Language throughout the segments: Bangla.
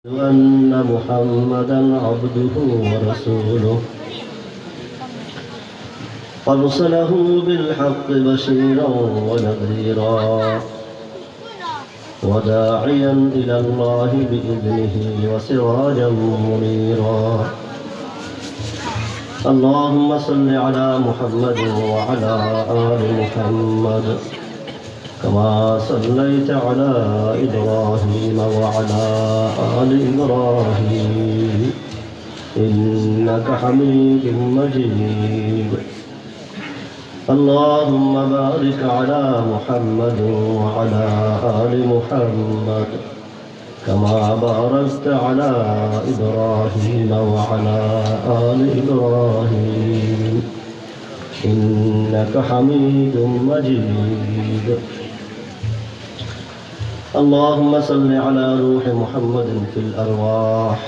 أن محمدا عبده ورسوله أرسله بالحق بشيرا ونذيرا وداعيا إلى الله بإذنه وسراجا منيرا. اللهم صل على محمد وعلى آل محمد كما صليت على إبراهيم وعلى آل إبراهيم إنك حميد مجيد. اللهم بارك على محمد وعلى آل محمد كما باركت على إبراهيم وعلى آل إبراهيم إنك حميد مجيد. اللهم صل على روح محمد في الأرواح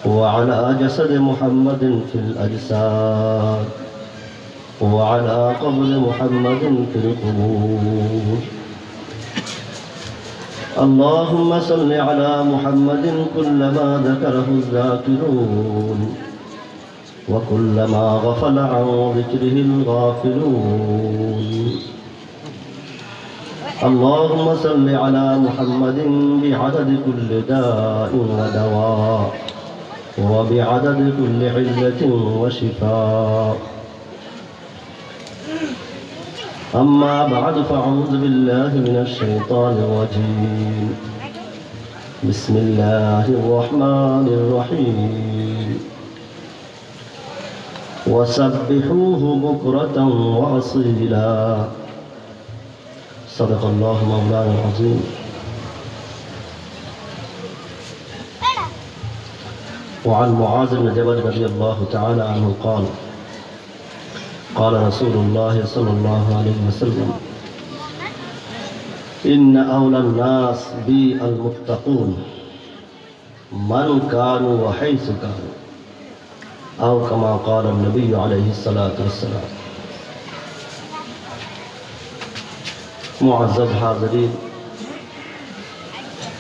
وعلى جسد محمد في الأجساد وعلى قبر محمد في القبور. اللهم صل على محمد كلما ذكره الذاكرون وكلما غفل عن ذكره الغافلون. اللهم صل على محمد بعدد كل داء ودواء وبعدد كل علة وشفاء. أما بعد فأعوذ بالله من الشيطان الرجيم. بسم الله الرحمن الرحيم. وسبحوه بكرة وأصيلا. صدق الله مولانا العظيم. وعن معاذ بن جبل رضي الله تعالى عنه قال قال رسول الله صلى الله عليه وسلم إن أولى الناس بي المتقون من كانوا وحيث كانوا أو كما قال النبي عليه الصلاة والسلام. মুআজ্জাব হাজিরিন,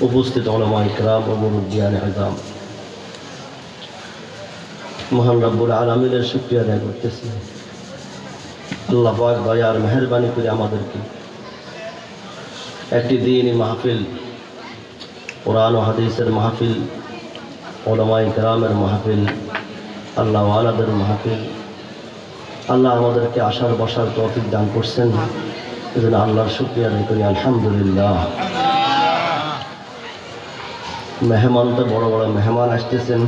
উপস্থিত উলামা ইকরাম ও মুরব্বিয়ানে আযম, মহান রব্বুল আলামিনের শুকরিয়া আদায় করতেছি। আল্লাহ পাক দয়ার মেহেরবানি করে আমাদেরকে একটি দ্বীনি মাহফিল, কোরআন ও হাদিসের মাহফিল, উলামা ইকরামের মাহফিল, আল্লাহ ওয়ালাদের মাহফিল, আল্লাহ আমাদেরকে আসার বসার তৌফিক দান করছেন। এজন্য আল্লাহর শুকরিয়া আদায় করি, আলহামদুলিল্লাহ। মেহমান তো বড় বড় মেহমান আসতেছেন,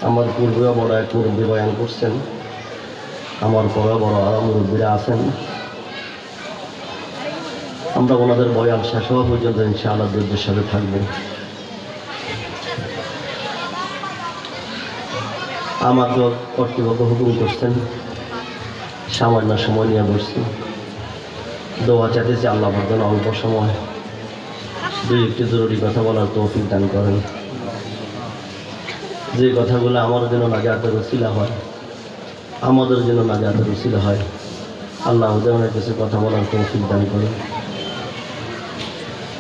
আমার পূর্বেও বড় এক মুরব্বী বয়ান করছেন, আমার পরেও বড় আরো মুরব্বীরা আছেন। আমরা ওনাদের বয়ান শেষ হওয়া পর্যন্ত ইনশাআল্লাহ ধৈর্যের সাথে থাকবো। আমাকে কর্তৃপক্ষ হুকুম করছেন, সামান্য সময় নিয়ে বসছি, দোয়া চাইতেছি আল্লাহ যেন অল্প সময় দুই একটি জরুরি কথা বলার তৌফিক দান করেন। যে কথাগুলো আমার জন্য নাজাতের ওসিলা হয়, আমাদের জন্য নাজাতের ওসিলা হয়, আল্লাহ ওদের কিছু কথা বলার তৌফিক দান করেন।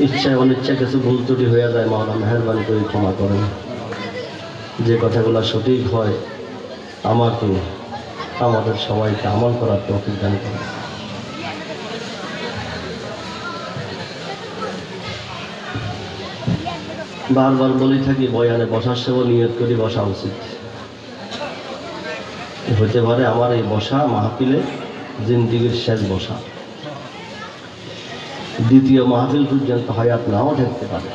ইচ্ছায় অনিচ্ছায় কিছু ভুল ত্রুটি হয়ে যায়, মাওলা মেহেরবানি করে ক্ষমা করেন। যে কথাগুলো সঠিক হয় আমাকে আমাদের সবাইকে আমল করার তৌফিক দান করেন। বারবার বলি থাকি, বয়ানে বসার সময় নিয়ত করে বসা উচিত। হতে পারে আমার এই বসা মাহফিলে জিন্দিগির শেষ বসা, দ্বিতীয় মাহফিল পর্যন্ত হায়াত নাও থাকতে পারে।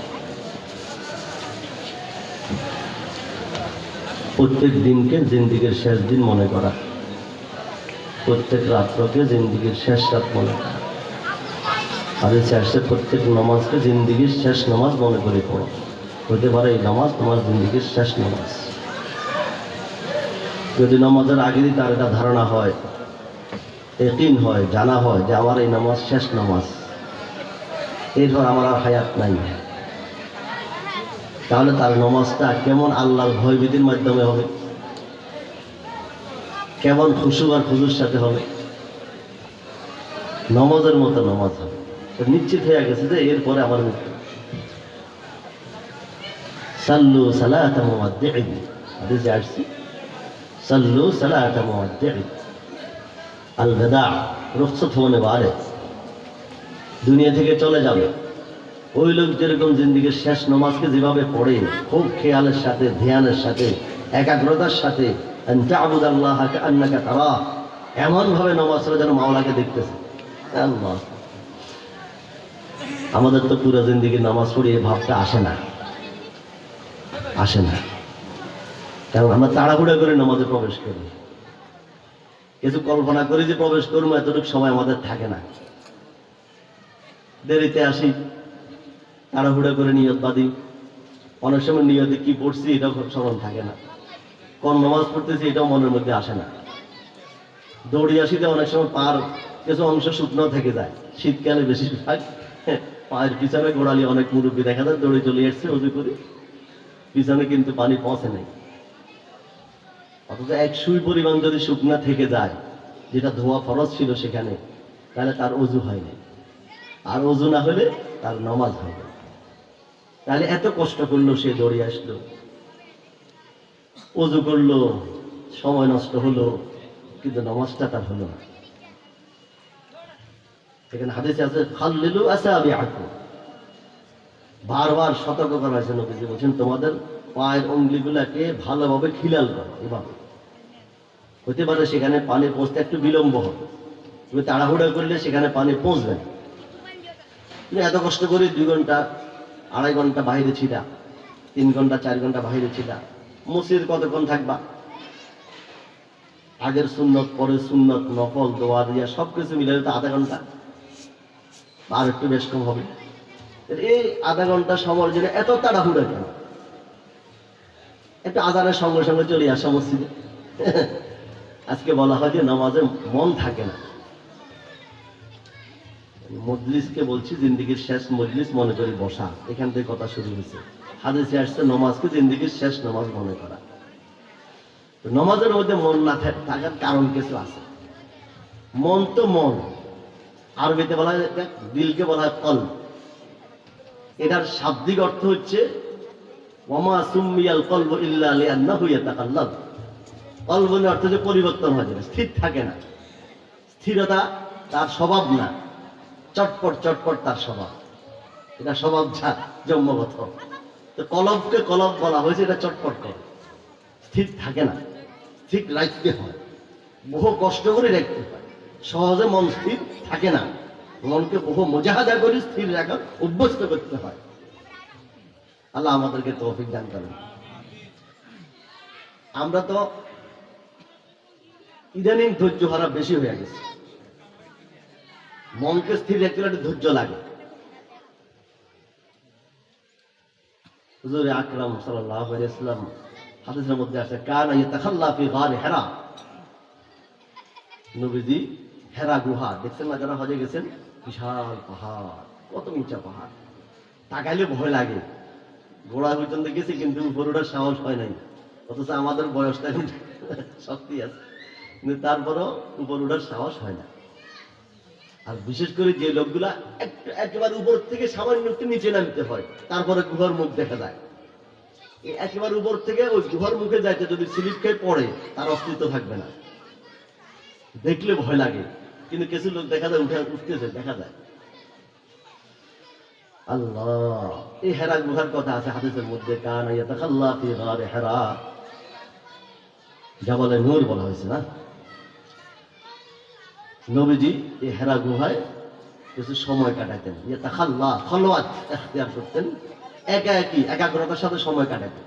প্রত্যেক দিনকে জিন্দিগির শেষ দিন মনে করা, প্রত্যেক রাত্রকে জিন্দিগির শেষ রাত মনে করা, আর এই শেষে প্রত্যেক নামাজকে জিন্দিগির শেষ নামাজ মনে করে পড়ো। হতে পারে এই নামাজ তোমার জিন্দিগির শেষ নামাজ। যদি নামাজের আগেই তার এটা ধারণা হয়, ইয়াকিন হয়, জানা হয় যে আমার এই নামাজ শেষ নামাজ, এরপর আমার আর হায়াত নাই, তাহলে তার নামাজটা কেমন আল্লাহর ভয়ভীতির মাধ্যমে হবে, কেমন খুশু আর খুশুর সাথে হবে, নামাজের মতো নামাজ হবে। নিশ্চিত হয়ে গেছে যে এরপরে আমার মৃত্যু। সাল্লু সালাতা মুওয়াদ্দি'in, হাদিসে আসছে সাল্লু সালাতা মুওয়াদ্দি'in, আল বিদা রুখসত হোনে বারে, দুনিয়া থেকে চলে যাবে ওই লোক যেরকম জিন্দিগির শেষ নামাজকে যেভাবে পড়ে খুব খেয়ালের সাথে, ধ্যানের সাথে, একাগ্রতার সাথে, আন তা'বুদাল্লাহা কাআন্নাকা তারাহ, এমন ভাবে নামাজ পড়ে যেন মাওলাকে দেখতেছে। আল্লাহ, আমাদের তো পুরো জিন্দিগি নামাজ পড়ি এই ভাবটা আসে না, আসে না। কারণ আমরা তাড়াহুড়া করে নামাজে প্রবেশ করি, কিছু কল্পনা করি যে প্রবেশ করবো, এতটুকু সময় আমাদের থাকে না, দেরিতে আসি, তাড়াহুড়া করে নিয়ত বাঁধি, অনেক সময় নিয়তে কি পড়ছি এটাও স্মরণ থাকে না, কোন নামাজ পড়তেছি এটাও মনের মধ্যে আসে না। দৌড়ি আসিতে অনেক সময় পার কিছু অংশ শুকনো থেকে যায়, শীতকালে বেশিরভাগ পায়ের পিছনে গোড়ালি অনেক মুরব্বী দেখা যায় দৌড়ে চলে এসছে উজু করে, পিছনে কিন্তু পানি পৌঁছে নেই, অথচ এক সুই পরিমাণ যদি শুকনা থেকে যায়, যেটা ধোয়া ফরজ ছিল সেখানে, তাহলে তার অজু হয়নি, আর অজু না হলে তার নামাজ হবে। তাহলে এত কষ্ট করলো, সে দৌড়ে আসলো, অজু করলো, সময় নষ্ট হলো, কিন্তু নামাজটা তার হলো না। এখানে হাদিসে আছে খাল্লিলু আসাবিআকুম, বারবার সতর্ক করা হয়েছে। নবীজি বলছেন তোমাদের পায়ের অঙ্গুলিগুলোকে ভালোভাবে খিলাল করো, এভাবে হতে পারে সেখানে পানি পৌঁছতে একটু বিলম্ব হবে, তুমি তাড়াহুড়া করলে সেখানে পানি পৌঁছবে না। তুমি এত কষ্ট করে 2 ঘন্টা 2.5 ঘন্টা বাইরে ছিলা, 3 ঘন্টা 4 ঘন্টা বাইরে ছিলা, মসজিদ কতক্ষণ থাকবা? আগের সুন্নত, পরের সুন্নত, নফল, দোয়া দিয়া সবকিছু মিলে তো আধা ঘন্টা, আর একটু বেশ কম হবে। এই আধা ঘন্টা সময়ের জন্য এত তাড়াহুড়া কেন? একটু আজানের সঙ্গে সঙ্গে চলে আসা মসজিদে। আজকে বলা হয় যে নামাজে মন থাকে না। মজলিসকে বলছি জিন্দিগির শেষ মজলিস মনে করি বসা, এখান থেকে কথা শুরু হয়েছে। হাদিসে আসছে নামাজকে জিন্দিগির শেষ নামাজ মনে করা। নামাজের মধ্যে মন না থাকার কারণ কিছু আছে। মন তো মন, আরবিতে বলা হয় দিলকে বলা হয় কলব। এটার শাব্দিক অর্থ হচ্ছে ওয়ামা সুম্মিয়াল কলবু ইল্লা লিআন্নাহু ইয়াতাকাল্লাব। কলবের অর্থ যে পরিবর্তন হয়, স্থির থাকে না, স্থিরতা তার স্বভাব না, চটপট চটপট তার স্বভাব, এটা স্বভাব জন্মগত। তো কলবকে কলব বলা হয়েছে, এটা চটপট করে, স্থির থাকে না, ঠিক রাখতে হয়, বহু কষ্ট করে রাখতে হয়, সহজে মন স্থির থাকে না, মনকে বহু মুজাহাদা করে স্থির রাখার অভ্যস্ত করতে হয়। আল্লাহ আমাদেরকে তৌফিক দান করেন। আমরা তো ইদানিং ধৈর্য হারা বেশি হয়ে গেছে, মনকে স্থির রাখতে একটা ধৈর্য লাগে। হুজুর আকরাম সাল্লাল্লাহু আলাইহি ওয়াসাল্লাম হাদিসের মধ্যে আছে কানা ইয়াতাখাল্লা ফি গার হিরা, নবীজি হেরা গুহা দেখছেন না, যারা হজে গেছেন, বিশাল পাহাড়, কত উঁচা পাহাড়, তাকাইলে ভয় লাগে। ঘোড়া পর্যন্ত গেছি কিন্তু উপর ওঠার সাহস হয় নাই, অথচ আমাদের বয়সটা শক্তি আছে, কিন্তু তারপরও উপর ওঠার সাহস হয় না। আর বিশেষ করে যে লোকগুলা একেবারে উপর থেকে সামান্য একটু নিচে নামতে হয়, তারপরে গুহার মুখ দেখা যায়। একেবারে উপর থেকে ওই গুহার মুখে যাইতে যদি স্লিপ খেয়ে পড়ে, তার অস্তিত্ব থাকবে না, দেখলে ভয় লাগে। কিন্তু কিছু লোক দেখা যায় উঠতেছে, দেখা যায়। আল্লাহ, এই হেরা গুহার কথা আছে হাদিসের মধ্যে, কানা ইয়াতাখাল্লা ফি গারি হিরা, জাবালে নূর বলা হয়েছে না। নবীজি এই হেরা গুহায় কিছু সময় কাটাতেন, ইয়াতাখাল্লা খলওয়াত ইখতিয়ার করতেন, একাগ্রতার সাথে সময় কাটাতেন।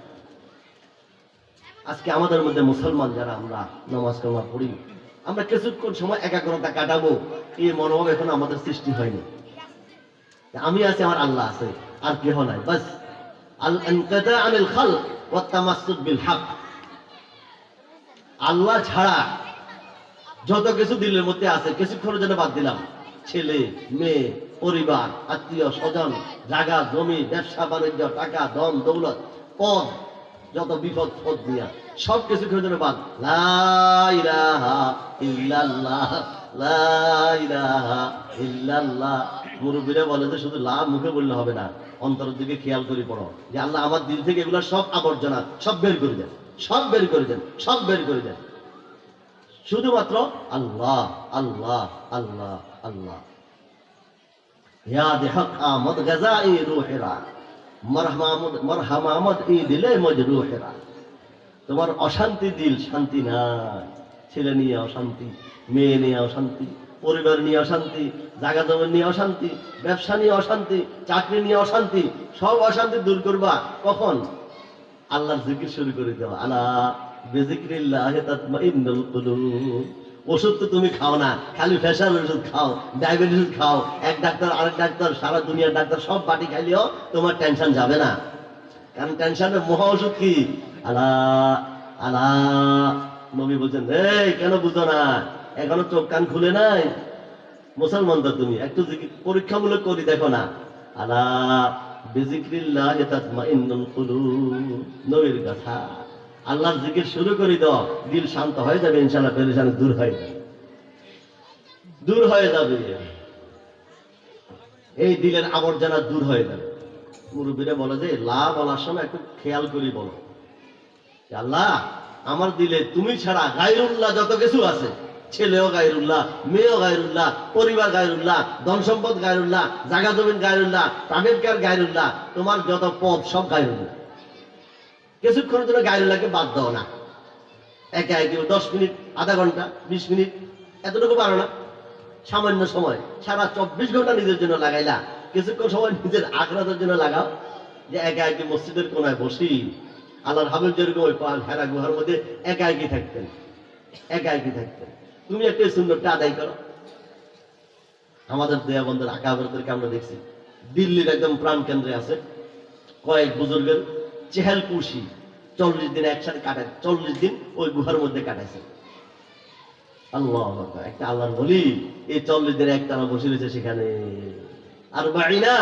আজকে আমাদের মধ্যে মুসলমান যারা আমরা নামাজ কালামা পড়ি, আমরা কিছুক্ষণ সময় একাগ্রতা কাটাবো, এই মনোভাব এখন আমাদের সৃষ্টি হয়নি। আমি আছি, আমার আল্লাহ আছে, আর কেহ নাই, বাস আল ইনকাতা আনিল খালক ওয়া তামাসসুক বিল হক। আল্লাহ ছাড়া যত কিছু দিলের মধ্যে আছে কিছুক্ষণের জন্য বাদ দিলাম, ছেলে মেয়ে, পরিবার, আত্মীয় স্বজন, জায়গা জমি, ব্যবসা বাণিজ্য, টাকা ধন দৌলত, পদ, যত বিপদ পদ দিয়া সব কিছুক্ষণের জন্য বাদ। লা ইলাহা ইল্লাল্লাহ, লা ইলাহা ইল্লাল্লাহ, মুরব্বীরা বলে যে শুধু লাভ মুখে বললে হবে না, অন্তরের দিকে খেয়াল করে পড়ো যে আল্লাহ আমার দিল থেকে এগুলো সব আবর্জনা সব বের করে দেন, সব বের করে দেন, সব বের করে দেন। শুধুমাত্র আল্লাহ আল্লাহ আল্লাহ আল্লাহ। ইয়া দেহক আমদ গাজাই রুহেরা মারহামামদ ই দিলে মজরুহেরা। তোমার অশান্তি দিল, শান্তি নাই। ছেলে নিয়ে অশান্তি, মেয়ে নিয়ে অশান্তি, পরিবার নিয়ে অশান্তি, জায়গা জমি নিয়ে অশান্তি, ব্যবসা নিয়ে অশান্তি, চাকরি নিয়ে অশান্তি, সব অশান্তি দূর করবা কখন? আল্লাহর জিকির শুরু করে দেওয়া। আলা বিযিকরিল্লাহি তাতমাইন্নুল কুলুব। ওষুধ তো তুমি খাও না, খালি প্রেশার ওষুধ খাও, ডায়াবেটিস ওষুধ খাও, এক ডাক্তার আরেক ডাক্তার, সারা দুনিয়ার ডাক্তার সব বাটি খাইলেও তোমার টেনশন যাবে না। কারণ টেনশনের মহা ওষুধ কি? আলা আলা। নবী বলছেন, এই কেন বুঝো না? এখনো চোখ কান খুলে নাই? মুসলমান তো তুমি, একটু পরীক্ষামূলক করি দেখো না। আলা বিযিকরিল্লাহি তাতমাইন্নুল কুলুব। নবীর কথা। আল্লাহর জিকির শুরু করে দাও, দিল শান্ত হয়ে যাবে ইনশাআল্লাহ, পেরেশানি দূর হয়ে যাবে, দূর হয়ে যাবে। এই দিলের আবর্জনা দূর হয়ে যাবে। মুরব্বীরা বলে যে লা বলার সময় একটু খেয়াল করি বলো, আল্লাহ আমার দিলে তুমি ছাড়া গায়রুল্লাহ যত কিছু আছে, ছেলেও গায়রুল্লাহ, মেয়েও গায়রুল্লাহ, পরিবার গায়রুল্লাহ, ধন সম্পদ গায়রুল্লাহ, জায়গা জমিন গায়রুল্লাহ, প্রাইভেট কার গায়রুল্লাহ, তোমার যত পদ সব গায়রুল্লাহ। কিছুক্ষণের জন্য গায়রুল্লাহকে বাদ দাও না। একা একে 10 মিনিট, আধা ঘন্টা, 20 মিনিট, এতটুকু পারো না? সামান্য সময়, সারা 24 ঘন্টা নিজের জন্য লাগাইলা, কিছুক্ষণ সময় নিজের আখরাতের জন্য লাগাও। যে একা একে মসজিদের কোনায় বসি, আল্লাহর হাবিব যেরকম ওই হেরা গুহার মধ্যে একা একই থাকতেন, একা একই থাকতেন। তুমি একটা সুন্দরটা আদায় করো। আমাদের দেয়াবন্ধের আকাবেরদেরকে আমরা দেখছি, দিল্লির একদম প্রাণ কেন্দ্রে আছে কয়েক বুজুর্গের চেহেল কুশি 40 দিন একসাথে কাটায়, 40 দিন ওই গুহার মধ্যে কাটাইছে। আল্লাহ, একটা আল্লাহর বলি এই 40 দিনে একটানা বসে রয়েছে সেখানে। আর বাড়িনা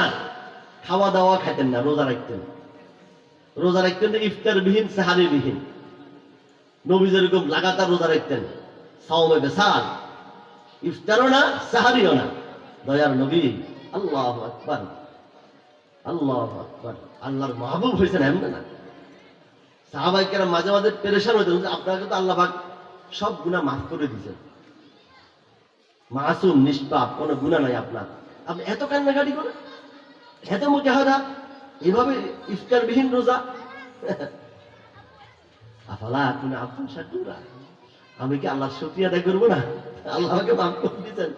খাওয়া দাওয়া খাইতেন না, রোজা রাখতেন। রোজা রাখতেন ইফতার বিহীন, সাহারি বিহীন। নবী যেরকম লাগাতার রোজা রাখতেন, সাওমে বেসাল, ইফতারও না সাহারিও না। দয়ার নবী, আল্লাহু আকবার, আল্লাহু আকবার। আল্লাহর মাহবুব হয়েছেন এমন না। সাহাবায়ে কেরাম মাঝে মাঝে পেরেশান হতেন, আপনাকে তো আল্লাহ পাক সব গুনাহ মাফ করে দিয়েছেন, মাসুম নিষ্পাপ, কোনো গুনাহ নাই আপনার, আপনি এত কান্নাকাটি করেন, এত মুজাহাদা, এভাবে ইফতারবিহীন রোজা। আফালা আকুনা আবদান শাকুরা। আমি কি আল্লাহর শুকরিয়া আদায় করবো না? আল্লাহ আমাকে মাফ করে দিয়েছেন,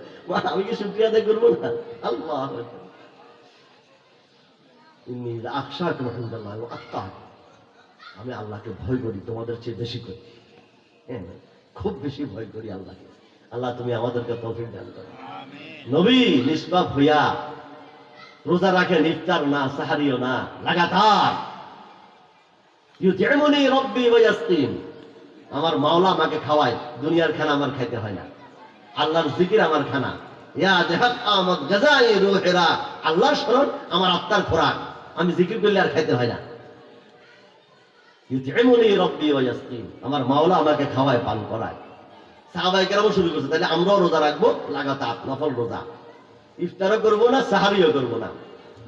আমি কি শুকরিয়া আদায় করবো না? আল্লাহ ইন্নী লাআখশাকুম ইনদাল্লাহি ওয়া আত্তাকুম। আমি আল্লাহকে ভয় করি তোমাদের চেয়ে বেশি করি, খুব বেশি ভয় করি আল্লাহকে। আল্লাহ তুমি আমাদেরকে তৌফিক দান করো। নবী নিষ্পাপ হইয়া রোজা রাখেন, ইফতার না সাহারিও না, লাগাতার। ইউতিমুনি রব্বি ওয়া ইয়াসকিন। আমার মাওলা আমাকে খাওয়ায়, দুনিয়ার খানা আমার খাইতে হয় না, আল্লাহর জিকির আমার খানা। ইয়া দেহাত আমদ গাজাই রুহেরা। আল্লাহর স্মরণ আমার আত্মার খোরাক, আমি জিকির করলে আর খাইতে হয় না। ইউতিমুনি রব্বি ওয়া ইয়াসকিন। আমার মাওলা আমাকে খাওয়ায়, পান করায়। সাহাবায়ে কেরাম শুরু করছে, তাহলে আমরাও রোজা রাখবো লাগাতার, নফল রোজা। ইফতারও করবো না, সাহারিও করবো না।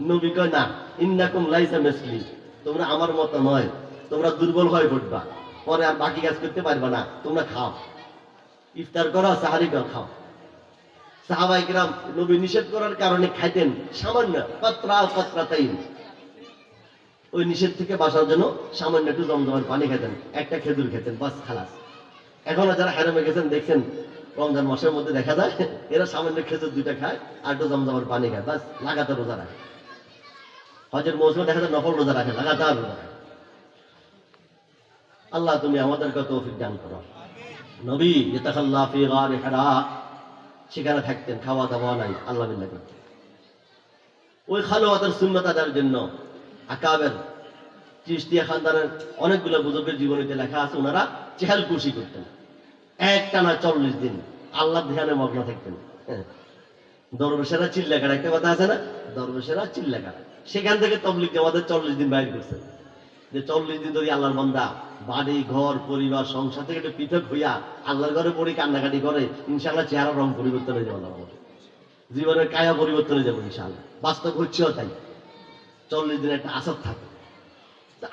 নবী কয় না, ইন্নাকুম লাইসা মিসলি, তোমরা আমার মতো নয়, তোমরা দুর্বল হয়ে পড়বা, পরে আর বাকি কাজ করতে পারবা না, তোমরা খাও, ইফতার করো, সাহারি খাও। সাহাবায়ে কেরাম নবী নিষেধ করার কারণে খাইতেন সামান্য পাত্রাতাইন। ওই নিষেধ থেকে বাঁচার জন্য সামান্য একটু জমজমের পানি খেতেন, একটা খেজুর খেতেন, বাস খালাস। এখনো যারা হারামে গেছেন দেখছেন, রমজান মাসের মধ্যে দেখা যায় এরা সামান্য খেজুর 2টা খায় আর একটু জমজমের পানি খায়, বাস লাগাতার রোজা রাখে। হজের মৌসুমে দেখা যায় নফল রোজা রাখে, লাগাতার রোজা রাখে। আল্লাহ তুমি আমাদেরকে তৌফিক দান করো। নবী ইতাখাল্লা ফি গারি হিরা, সেখানে থাকতেন, খাওয়া দাওয়া নাই, আল্লাহ বিল্লাহ করতেন। ওই খালোয়াতের সুন্নাত আদায়ের জন্য আকাবের চিশতিয়া খানদানের অনেকগুলো বুজুর্গের জীবনীতে লেখা আছে, ওনারা চেহাল কুশি করতেন, একটানা 40 দিন আল্লাহ ধ্যানে মগ্ন থাকতেন। দরবেশেরা চিল্লা কাটা, একটা কথা আছে না, দরবেশেরা চিল্লা কাটা। সেখান থেকে তবলিগ আমাদের 40 দিন বাইর করছে, যে 40 দিন যদি আল্লাহর বান্দা বাড়ি ঘর পরিবার সংসার থেকে একটু পৃথক হইয়া আল্লাহর ঘরে পড়ি কান্নাকাটি করে, ইনশাআল্লাহ চেহারা রং পরিবর্তন হয়ে যাবে। জীবনের কায়া পরিবর্তন হয়ে যাবো ইনশাআল্লাহ। বাস্তব হচ্ছেও তাই। 40 দিন একটা আসর থাকে।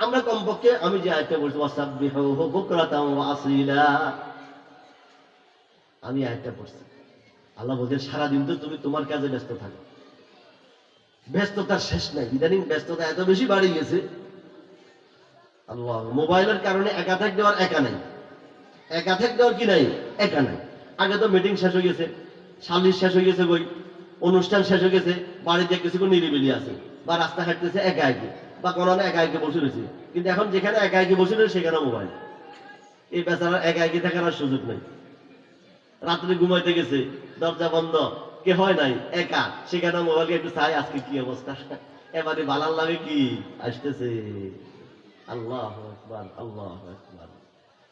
আমরা কমপক্ষে আমি যে আয়াতটা বলছি ওয়াসাব্বিহুহু বুকরাতাও ওয়া আসীলা, আমি আয়াতটা পড়ছি। আল্লাহ বলছেন সারাদিন তো তুমি তোমার কাজে ব্যস্ত থাকো, ব্যস্ততার শেষ নাই। ইদানিং ব্যস্ততা এত বেশি বাড়ে গেছে, আল্লাহ, মোবাইলের কারণে একা থাক দেওয়ার একা নাই, একা থাক দেওয়ার কি নাই, একা নাই। আগে তো মিটিং শেষ হয়ে গেছে, সালিশ শেষ হয়ে গেছে, বই অনুষ্ঠান শেষ হয়ে গেছে, বাড়িতে কিছু নিরিবিলি আছে, বা রাস্তা হাঁটতেছে একা একে, বা কোনো একা একে বসে রয়েছে। কিন্তু এখন যেখানে একা একে বসে রয়েছে সেখানে মোবাইল। এই বেচারা একা একে থাকার আর সুযোগ নেই। রাত্রে ঘুমাইতে গেছে, দরজা বন্ধ, কে হয় নাই, একা, সেখানে মোবাইলকে একটু চাই আজকে কি অবস্থা, এবারে বালার লাগে কি আসতেছে। আল্লাহু আকবার, আল্লাহু আকবার।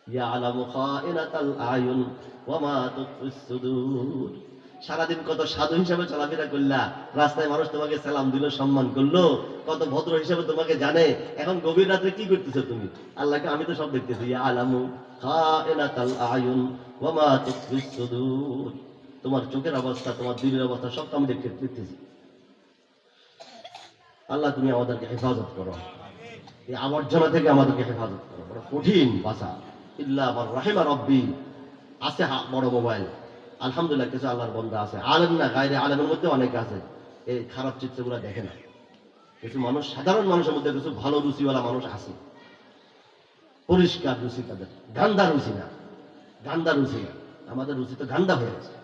ইয়ালামু খাইনাতাল আয়ুন ওয়া মা তুখফিস সুদূর। সারাদিন কত সাধু হিসাবে চলাফেরা করলা, রাস্তায় মানুষ তোমাকে সালাম দিল, সম্মান করলো, কত ভদ্র হিসাবে তোমাকে জানে। এখন গভীর রাতে কি করতেছো তুমি? আল্লাহকে আমি তো সব দেখতেছি। ইয়ালামু খাইনাতাল আয়ুন ওয়া মা তুখফিস সুদূর। তোমার চোখের অবস্থা, তোমার দিলের অবস্থা সব আমি দেখতেছি। আল্লাহ তুমি আমাদেরকে হেফাজত করো, এই আবর্জনা থেকে আমাদেরকে হেফাজত করো। বড় কঠিন বাসা। ইল্লা মান রাহিমা রব্বি। আছে বড় মোবাইল, আলহামদুলিল্লাহ কিছু আল্লাহর বান্দা আছে, আলেম না গায়রে আলেমের মধ্যে অনেকে আছে এই খারাপ চিত্রগুলো দেখে না। কিছু মানুষ, সাধারণ মানুষের মধ্যে কিছু ভালো রুচিওয়ালা মানুষ আছে, পরিষ্কার রুচি তাদের, গান্দা রুচি না, গান্দা রুচি না। আমাদের রুচি তো গান্দা হয়ে গেছে।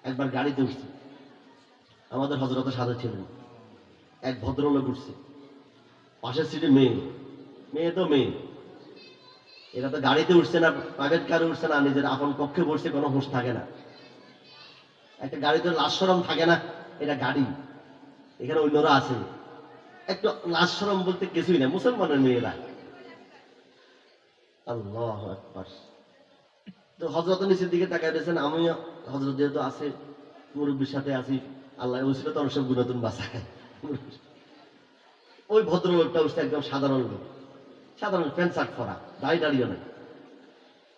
একবার গাড়িতে উঠছি, আমাদের হযরত সাদা ছিলেন, এক ভদ্রলোক উঠছে, পাশের সিটে মেয়ে, মেয়ে তো মেয়ে, এরা তো গাড়িতে উঠছে না, প্রাইভেট কারে উঠছে না, নিজের আপন কক্ষে বসে কোনো হুঁশ থাকে না। একটা গাড়িতে লাজ শরম থাকে না, এটা গাড়ি, এখানে অন্যরা আছে, একটু লাজ শরম বলতে কিছুই না। মুসলমানের মেয়েরা, আল্লাহু আকবার। তো হযরত নিচের দিকে তাকায় রয়েছেন, আমি হযরত যেহেতু আছে, মুরব্বীর সাথে আছি, আল্লাহ ওসিলা তো সব গুণাতুন বাঁচায়। ওই ভদ্রলোকটা উঠছে, একদম সাধারণ লোক, সাধারণ প্যান্ট শার্ট পরা, দাড়ি দাঁড়িয়ে নাই।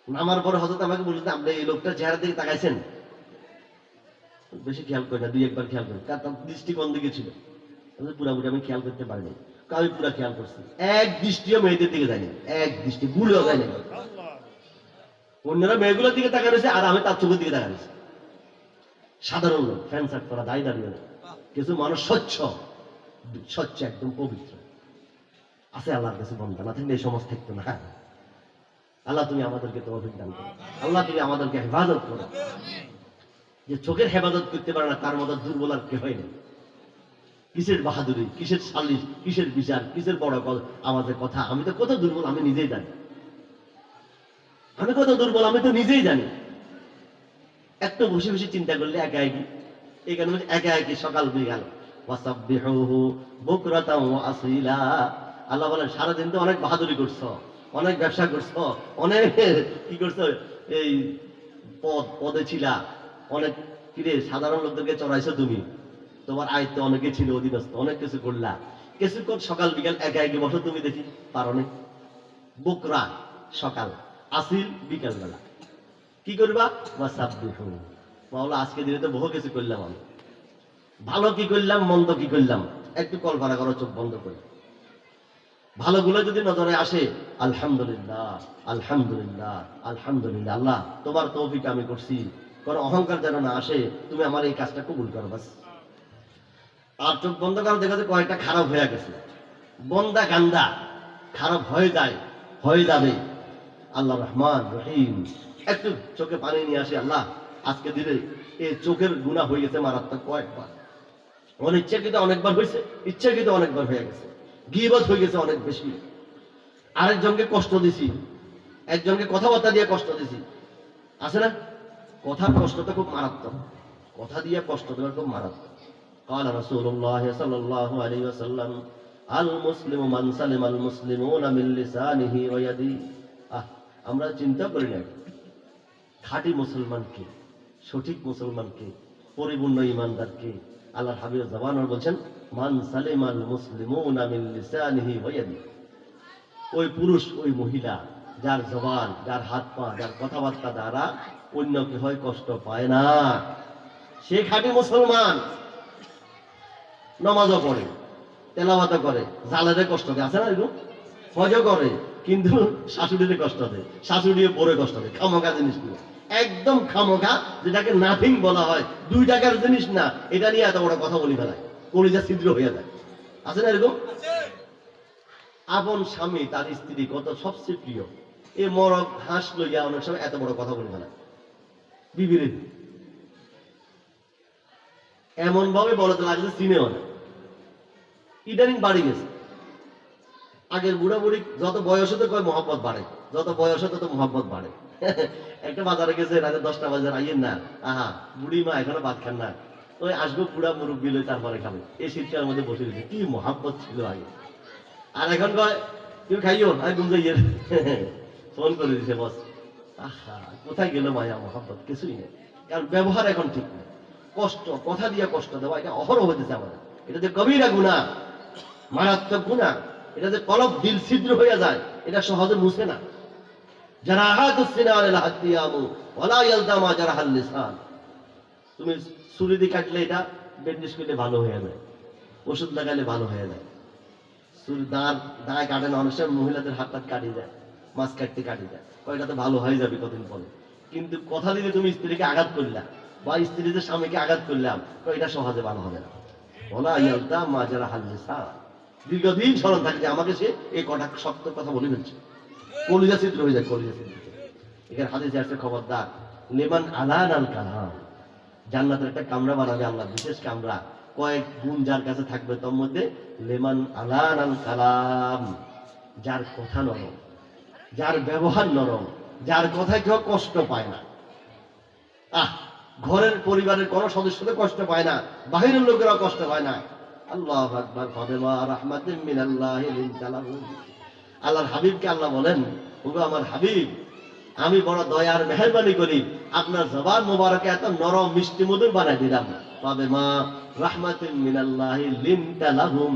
নামার পরে হযরত আমাকে বললেন, আপনি এই লোকটা চেহারা দিকে তাকাইছেন? বেশি খেয়াল করি না, দুই একবার খেয়াল করি। তার দৃষ্টি কোন দিকে ছিল? পুরাপুরি আমি খেয়াল করতে পারিনি। আমি পুরা খেয়াল করছি, এক দৃষ্টিও মেয়েদের দিকে যায়নি, এক দৃষ্টি ভুলেও যায়নি। অন্যরা মেয়েগুলোর দিকে তাকা রয়েছে, আর আমি তার চোখের দিকে তাকা রয়েছি। সাধারণ লোক, প্যান্ট শার্ট পরা, দাড়ি দাঁড়িয়ে নেই। কিছু মানুষ স্বচ্ছ, স্বচ্ছ একদম পবিত্র আছে। আল্লাহর কাছে বন্ধা না থাকলে এই সমাজ থাকতো না। আল্লাহ তুমি আমাদেরকে তো অভিজ্ঞান করো, আল্লাহ তুমি আমাদেরকে হেফাজত করো। যে চোখের হেফাজত করতে পারে না, তার মতো দুর্বল আর কে হয় না। কিসের বাহাদুরি, কিসের সালিশ, কিসের বিচার, কিসের বড় আমাদের কথা। আমি তো কত দুর্বল আমি নিজেই জানি, আমি কত দুর্বল আমি তো নিজেই জানি। একটু বসে বসে চিন্তা করলে একা একই, এই কারণে একা একই সকাল বিকাল ওয়াসাব্বিহুহু বুকরাতাও ওয়া আসীলা। আল্লাহ বলেন সারাদিন তো অনেক বাহাদুরি করছো, অনেক ব্যবসা করছো, অনেক কি করছো, এই পদে ছিলা, অনেক কিরে সাধারণ লোকদেরকে চড়াইছো তুমি, তোমার আয়ত্ত অনেকে ছিল, অধীনস্থ, অনেক কিছু করলা। কিছুক্ষণ সকাল বিকাল একা একই বসো তুমি, দেখি পারো না? বুকরা সকাল, আসিল বিকাল বেলা, কি করবা? ওয়াসাব্বিহু। মাওলা আজকে দিনে তো বহু কিছু করলাম আমি, ভালো কি করলাম, মন্দ কি করলাম, একটু কল্পনা করো চোখ বন্ধ করে। ভালোগুলো যদি নজরে আসে, আলহামদুলিল্লাহ, আলহামদুলিল্লাহ, আলহামদুলিল্লাহ, আল্লাহ তোমার তৌফিক আমি করছি, কোনো অহংকার যেন না আসে, তুমি আমার এই কাজটা কবুল করো বাস। আর চোখ বন্ধ করো, দেখা যায় কয়েকটা খারাপ হয়ে গেছে, বন্দা গান্দা খারাপ হয়ে যায়, হয়ে যাবে। আল্লাহ রহমান রহিম, একটু চোখে পানি নিয়ে আসে, আল্লাহ আজকে দিলে এই চোখের গুনাহ হয়ে গেছে মারাত্মক কয়েকবার, অনিচ্ছাকৃত অনেকবার হয়েছে, ইচ্ছাকৃত অনেকবার হয়ে গেছে, গীবত হয়ে গেছে অনেক বেশি, আরেকজনকে কষ্ট দিছি, একজনকে কথাবার্তা দিয়ে কষ্ট দিছি, আছে না? কথার কষ্টটা খুব মারাত্মক, কথা দিয়ে কষ্ট দেওয়া খুব মারাত্মক। قال رسول الله صلى الله عليه وسلم المسلم من سلم المسلمون من لسانه ويده। আমরা চিন্তা করি না খাঁটি মুসলমান কে, সঠিক মুসলমান কে, পরিপূর্ণ ঈমানদার কে? আল্লাহর হাবিব জবানর বলছেন মান সালিমাল মুসলিমুনা মিন লিসানিহি ওয়া ইয়াদিহি। ওই পুরুষ, ওই মহিলা যার জবান, যার হাত পা, যার কথাবার্তা দ্বারা অন্য কেউ কষ্ট পায় না। সে খাঁটি মুসলমান, নামাজও পড়ে, তেলাওয়াতও করে, জালেরে কষ্ট দেয়, আছে না এরকম? হজও করে, কিন্তু শাশুড়িরে কষ্ট দেয়, শাশুড়ি পরে কষ্ট দেয়, খামোখা জিনিস নিয়ে, একদম খামোখা, যেটাকে নাথিং বলা হয়, 2 টাকার জিনিস না, এটা নিয়ে এত বড় কথা বলি ফেলায়, কলিজা ছিদ্র হয়ে যায়, আছে না এরকম? আপন স্বামী তার স্ত্রী কত সবচেয়ে প্রিয়, এ মরক হাঁস লইয়া অনেক সময় এত বড় কথা বলি ফেলায়, বিবিরে এমন ভাবে বলতে লাগছে চিনেও না। ইদানিং বাড়ি গেছে। আগের বুড়া বুড়ি যত বয়স হতে কয় মহব্বত বাড়ে, যত বয়স হতে তত মহব্বত বাড়ে। একটা বাজারে গেছে রাতে 10টা বাজার, আইয়েন না, আহা বুড়ি মা এখনো ভাত খান না, ওই আসবো বুড়া মুরব্বী লই তারপরে খাবে, এই শীতটার মধ্যে বসে গেছে, কি মহব্বত ছিল আগে। আর এখন কয় তুমি খাইও, আমি ঘুম যাইয়ের। ফোন করে দিছে বস, আহা কোথায় গেল মায়া মহব্বত, কিছুই নেই, কারণ ব্যবহার এখন ঠিক নেই, কষ্ট, কথা দিয়ে কষ্ট দেওয়া, এটা অহরহ হতেছে আমাদের, এটা যে কবিরা গুনাহ, মারাত্মক গুনাহ, এটা যে কলব দিল ছিদ্র হয়ে যায়, এটা সহজে মুছে না। যারা তুমি ছুরি দিয়ে কাটলে এটা ব্যান্ডেজ করলে ভালো হয়ে যায়, ওষুধ লাগাইলে ভালো হয়ে যায়, ছুরি দাঁড়ায় কাটে না, অনেক সময় মহিলাদের হাত টাত কাটি যায়, মাছ কাটতে কাটি যায়, এটা তো ভালো হয়ে যাবে কতদিন পরে। কিন্তু কথা দিলে তুমি স্ত্রীকে আঘাত করলাম বা স্ত্রীদের স্বামীকে আঘাত করলাম, এটা সহজে ভালো হবে না। বলা ইয়ালদা মাজারা হাল্লিসা, দীর্ঘদিন স্মরণ থাকে যে আমাকে সে এই কটা শক্ত কথা বলে ফেলছে, কলিজা চিত্র হয়ে যায়, কলিজা চিত্র। এখানে হাদিসে আসছে খবরদার, লেমান আলান আল কালাম, জান্নাতের একটা কামরা বানাবে আল্লাহ, বিশেষ কামরা, কয়েক গুণ যার কাছে থাকবে, তার মধ্যে লেমান আলান আল কালাম, যার কথা নরম, যার ব্যবহার নরম, যার কথায় কেউ কষ্ট পায় না। ঘরের পরিবারের কোন সদস্যদের কষ্ট পায় না, বাহিরের লোকেরাও কষ্ট পায় না। আল্লাহু আকবার, ফাতেমা রাহমাতুম মিনাল্লাহি লিনতালাহু, আল্লাহর হাবিবকে আল্লাহ বলেন, ওগো আমার হাবিব, আমি বড় দয়ার মেহেরবানি করি, আপনার জবান মোবারকে এত নরম মিষ্টি মধুর বানাই দিলাম। ফাতেমা রাহমাতুম মিনাল্লাহি লিনতালাহুম,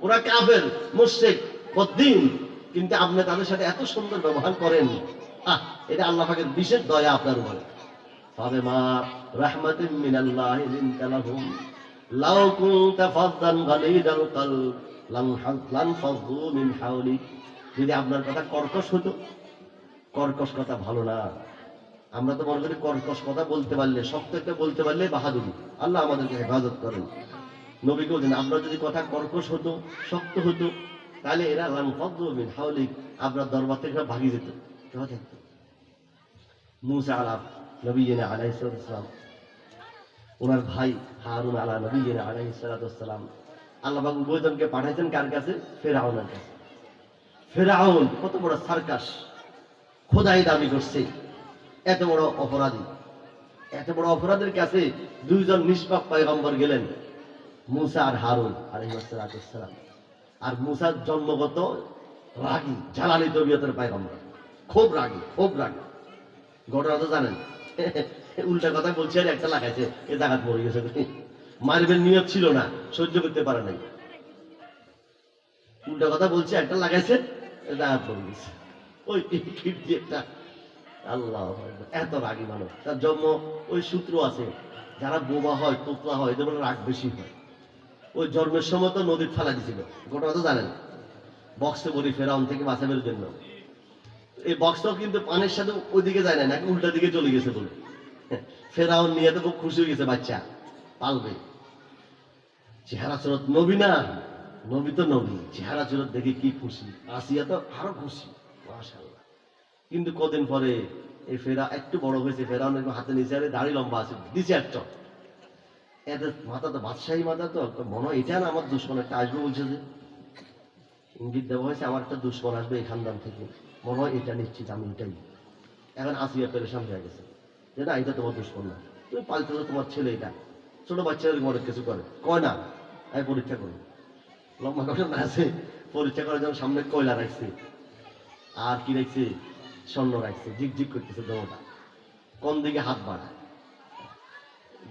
ওরা কাফের, মুশরিক, বদ্দিন, কিন্তু আপনি তাদের সাথে এত সুন্দর ব্যবহার করেন, এটা আল্লাহ পাকের বিশেষ দয়া আপনার উপরে। ফাতেমা রাহমাতুম মিনাল্লাহি লিনতালাহুম, লাউ কুনতা ফাযযান গালিদাল কলব লান ফাযু মিন হাওলিক, যদি আপনার কথা কর্কশ হতো, কর্কশ কথা ভালো না, আমরা তো মনে করি কর্কশ কথা বলতে পারলে, শক্ত একটা বলতে পারলে বাহাদুরি, আল্লাহ আমাদেরকে হেফাজত করেন। নবী বলেন আপনার যদি কথা কর্কশ হতো, শক্ত হতো, তাহলে এরা লান ফাযু মিন হাওলিক, আপনার দরবার থেকে ভাগি যেত, কেউ থাকতো। মুসা আলা নবিয়িনা আলাইহিস সালাম, ওনার ভাই হারুন আলা নবিয়িনা আলাইহিস সালাম, আল্লাহ পাক উভয়জনকে পাঠাইছেন কার কাছে? ফেরাউনের কাছে। ফেরাউন কত বড় সার্কাস, খোদাই দাবি করছে, এত বড় অপরাধী, এত বড় অপরাধের কাছে 2 জন নিষ্পাপ পয়গম্বর গেলেন, মুসা আর হারুন আলাইহিস সালাম। আর মুসা জন্মগত রাগী, জালালি তবিয়তের পয়গম্বর, খুব রাগী, খুব রাগী। ঘটনা তো জানেন, উল্টা কথা বলছে আর একটা লাগাইছে, এ জায়গা পড়ে গেছে, মারবেন নিয়ত ছিল না, সহ্য করতে পারে নাই, উল্টা কথা বলছে, একটা লাগাইছে, জায়গা পড়ে গেছে, ওই একটা। আল্লাহ, এত রাগী মানুষ, তার জন্ম, ওই সূত্র আছে, যারা বোবা হয়, তোতলা হয়, এদের রাগ বেশি হয়। ওই জন্মের সময় তো নদীর ফেলা দিছিল, ঘটনা তো জানেন, বক্সে বলি ফেরাউন থেকে বাঁচানোর জন্য। এই বক্সটাও কিন্তু পানির সাথে ওইদিকে যায় না, নাকি উল্টা দিকে চলে গেছে বলে ফেরাউন নিয়ে তো খুব খুশি হয়ে গেছে, বাচ্চা পালবে। চেহারা চুরত নবী না, নবী তো নবী, চেহারা চুরত দেখে কি খুশি, আসিয়া তো আরো খুশি, মাশাআল্লাহ। কিন্তু কদিন পরে এই ফেরা একটু বড় হয়েছে, ফেরাউনের হাতে নিচে আরে দাড়ি লম্বা আছে, দিছে একটা, এদের মাথা তো বাদশাহী মাথা, তো মনে হয় এটা না আমার দুশ্মন একটা আসবে, বলছে যে ইঙ্গিত দেওয়া হয়েছে আমার একটা দুশ্মন আসবে এই খানদান থেকে, মনে হয় এটা নিশ্চিত আমি এটাই। এখন আসিয়া পেরেশান হয়ে গেছে যে না, এটা তোমার দুশ্মন না, তুমি পালতে তোমার ছেলে, এটা ছোট বাচ্চাদের অনেক কিছু করে, কয় না আমি পরীক্ষা করি, লম্বা ঘটনা আছে, পরীক্ষা করার জন্য সামনে কয়লা রাখছে, আর কি রাখছে, স্বর্ণ রাখছে, ঝিকঝিক করতেছে দোটা, কোন দিকে হাত বাড়ায়,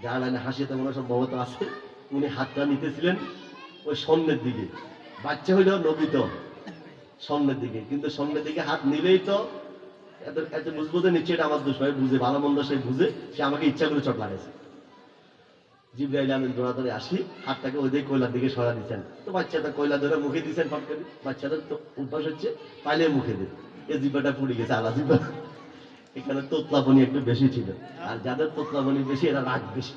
জানালে হাসিতে মনে সব বহত আছে, উনি হাতটা নিতেছিলেন ওই স্বর্ণের দিকে, বাচ্চা হইলেও নবী তো স্বর্ণের দিকে, কিন্তু স্বর্ণের দিকে হাত নিলেই তো এত বুঝবো যে নিচ্ছে এটা আমার দুশ্মন, বুঝে ভালো মন্দ সে বুঝে, সে আমাকে ইচ্ছা করে চট লাগাইছে। জিবরাইল আমিন দৌড়াদৌড়ি আসি, হাতটাকে ওই দিকে কয়লার দিকে সরা দিচ্ছেন। তো বাচ্চাটা কয়লা ধরে মুখে দিচ্ছেন ফট করে। বাচ্চাদের তো অভ্যাস হচ্ছে পাইলে মুখে দিন, এই জিব্বাটা পুড়ে গেছে, আলা জিব্বা। এখানে তোতলাবনি একটু বেশি ছিল, আর যাদের তোতলাবনি বেশি এরা রাগ বেশি,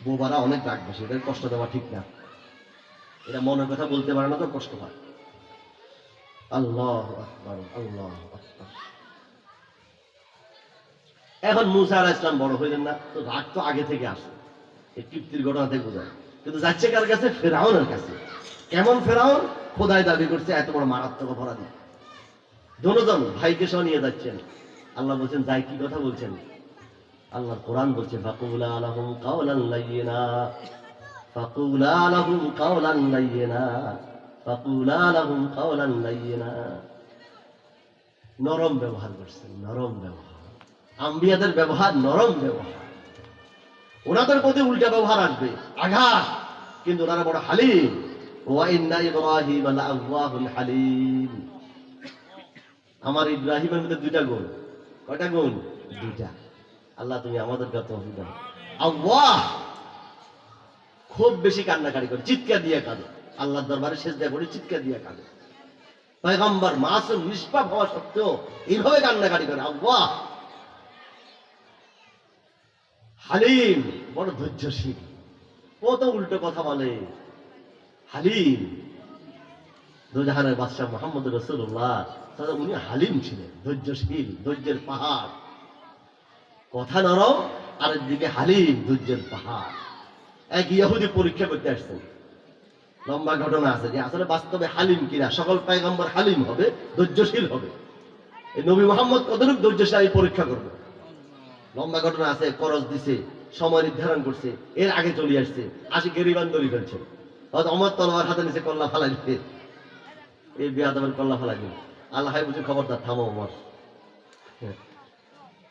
বোবারা অনেক রাগ বেশি, এদের কষ্ট দেওয়া ঠিক না। এরা মনের কথা বলতে পারে না, তো কষ্ট হয়। আল্লাহু আকবার, আল্লাহু আকবার। এখন মুসা আলাইহিস সালাম বড় হইলেন না, তো রাগ তো আগে থেকে আসে, এই কীর্তির ঘটনা থেকে বোঝায়। কিন্তু যাচ্ছে কার কাছে? ফেরাউনের কাছে। কেমন ফেরাউন? খোদাই দাবি করছে, এত বড় মারাত্মক অপরাধী। দুজন ভাইকে সহ নিয়ে যাচ্ছেন। আল্লাহ বলছেন, যাই কি কথা বলছেন? আল্লাহ কোরআন বলছে, ফাকুলা লাহুম কাওলান লাইয়িনা, ফাকুলা লাহুম কাওলান লাইয়িনা, ফাকুলা লাহুম কাওলান লাইয়িনা। নরম ব্যবহার করছেন, নরম ব্যবহার। আম্বিয়াদের ব্যবহার নরম ব্যবহার, ওনাদের প্রতি উল্টা ব্যবহার আসবে, আঘাত। কিন্তু ওনারা বড় হালিম। ওয়া ইন্না ইব্রাহিম লাআওয়াহুন হালিম। আমার ইব্রাহিমের মধ্যে দুইটা গুণ। কয়টা গুণ? দুইটা। আল্লাহ তুমি আমাদেরকে তৌফিক দাও। আল্লাহ খুব বেশি কান্নাকারি করে, চিৎকার দিয়ে কাঁদে, আল্লাহর দরবারে সেজদা করে চিৎকার দিয়ে কাঁদে। পয়গম্বর মাসুম নিষ্পাপ হওয়া সত্ত্বেও এইভাবে কান্নাকারি করে। আল্লাহ হালিম, বড় ধৈর্যশীল। কত উল্টো কথা বলে, হালিম। দুজাহানের বাদশাহ মুহাম্মদ রাসূলুল্লাহ উনি হালিম ছিলেন, ধৈর্যশীল, ধৈর্যের পাহাড়। কথা নরম, আরেকদিকে হালিম, ধৈর্যের পাহাড়। এক ইহুদি পরীক্ষা করতে আসছেন, লম্বা ঘটনা আছে যে আসলে বাস্তবে হালিম কিনা। সকল পয়গম্বর হালিম হবে, ধৈর্যশীল হবে, এই নবী মুহাম্মদ কতটুকু ধৈর্যশীল পরীক্ষা করবে। লম্বা ঘটনা আছে, করজ দিছে, সময় নির্ধারণ করছে, এর আগে চলে আসছে, আসি গেরিবান দড়ি ফেলছে। হয়তো অমর তলোয়ার হাতে নিচে কল্লা ফালাই দিতে, এই বেয়াদবের কল্লা ফালাই দিল। আল্লাহ বুঝে, খবরদার থামো অমর,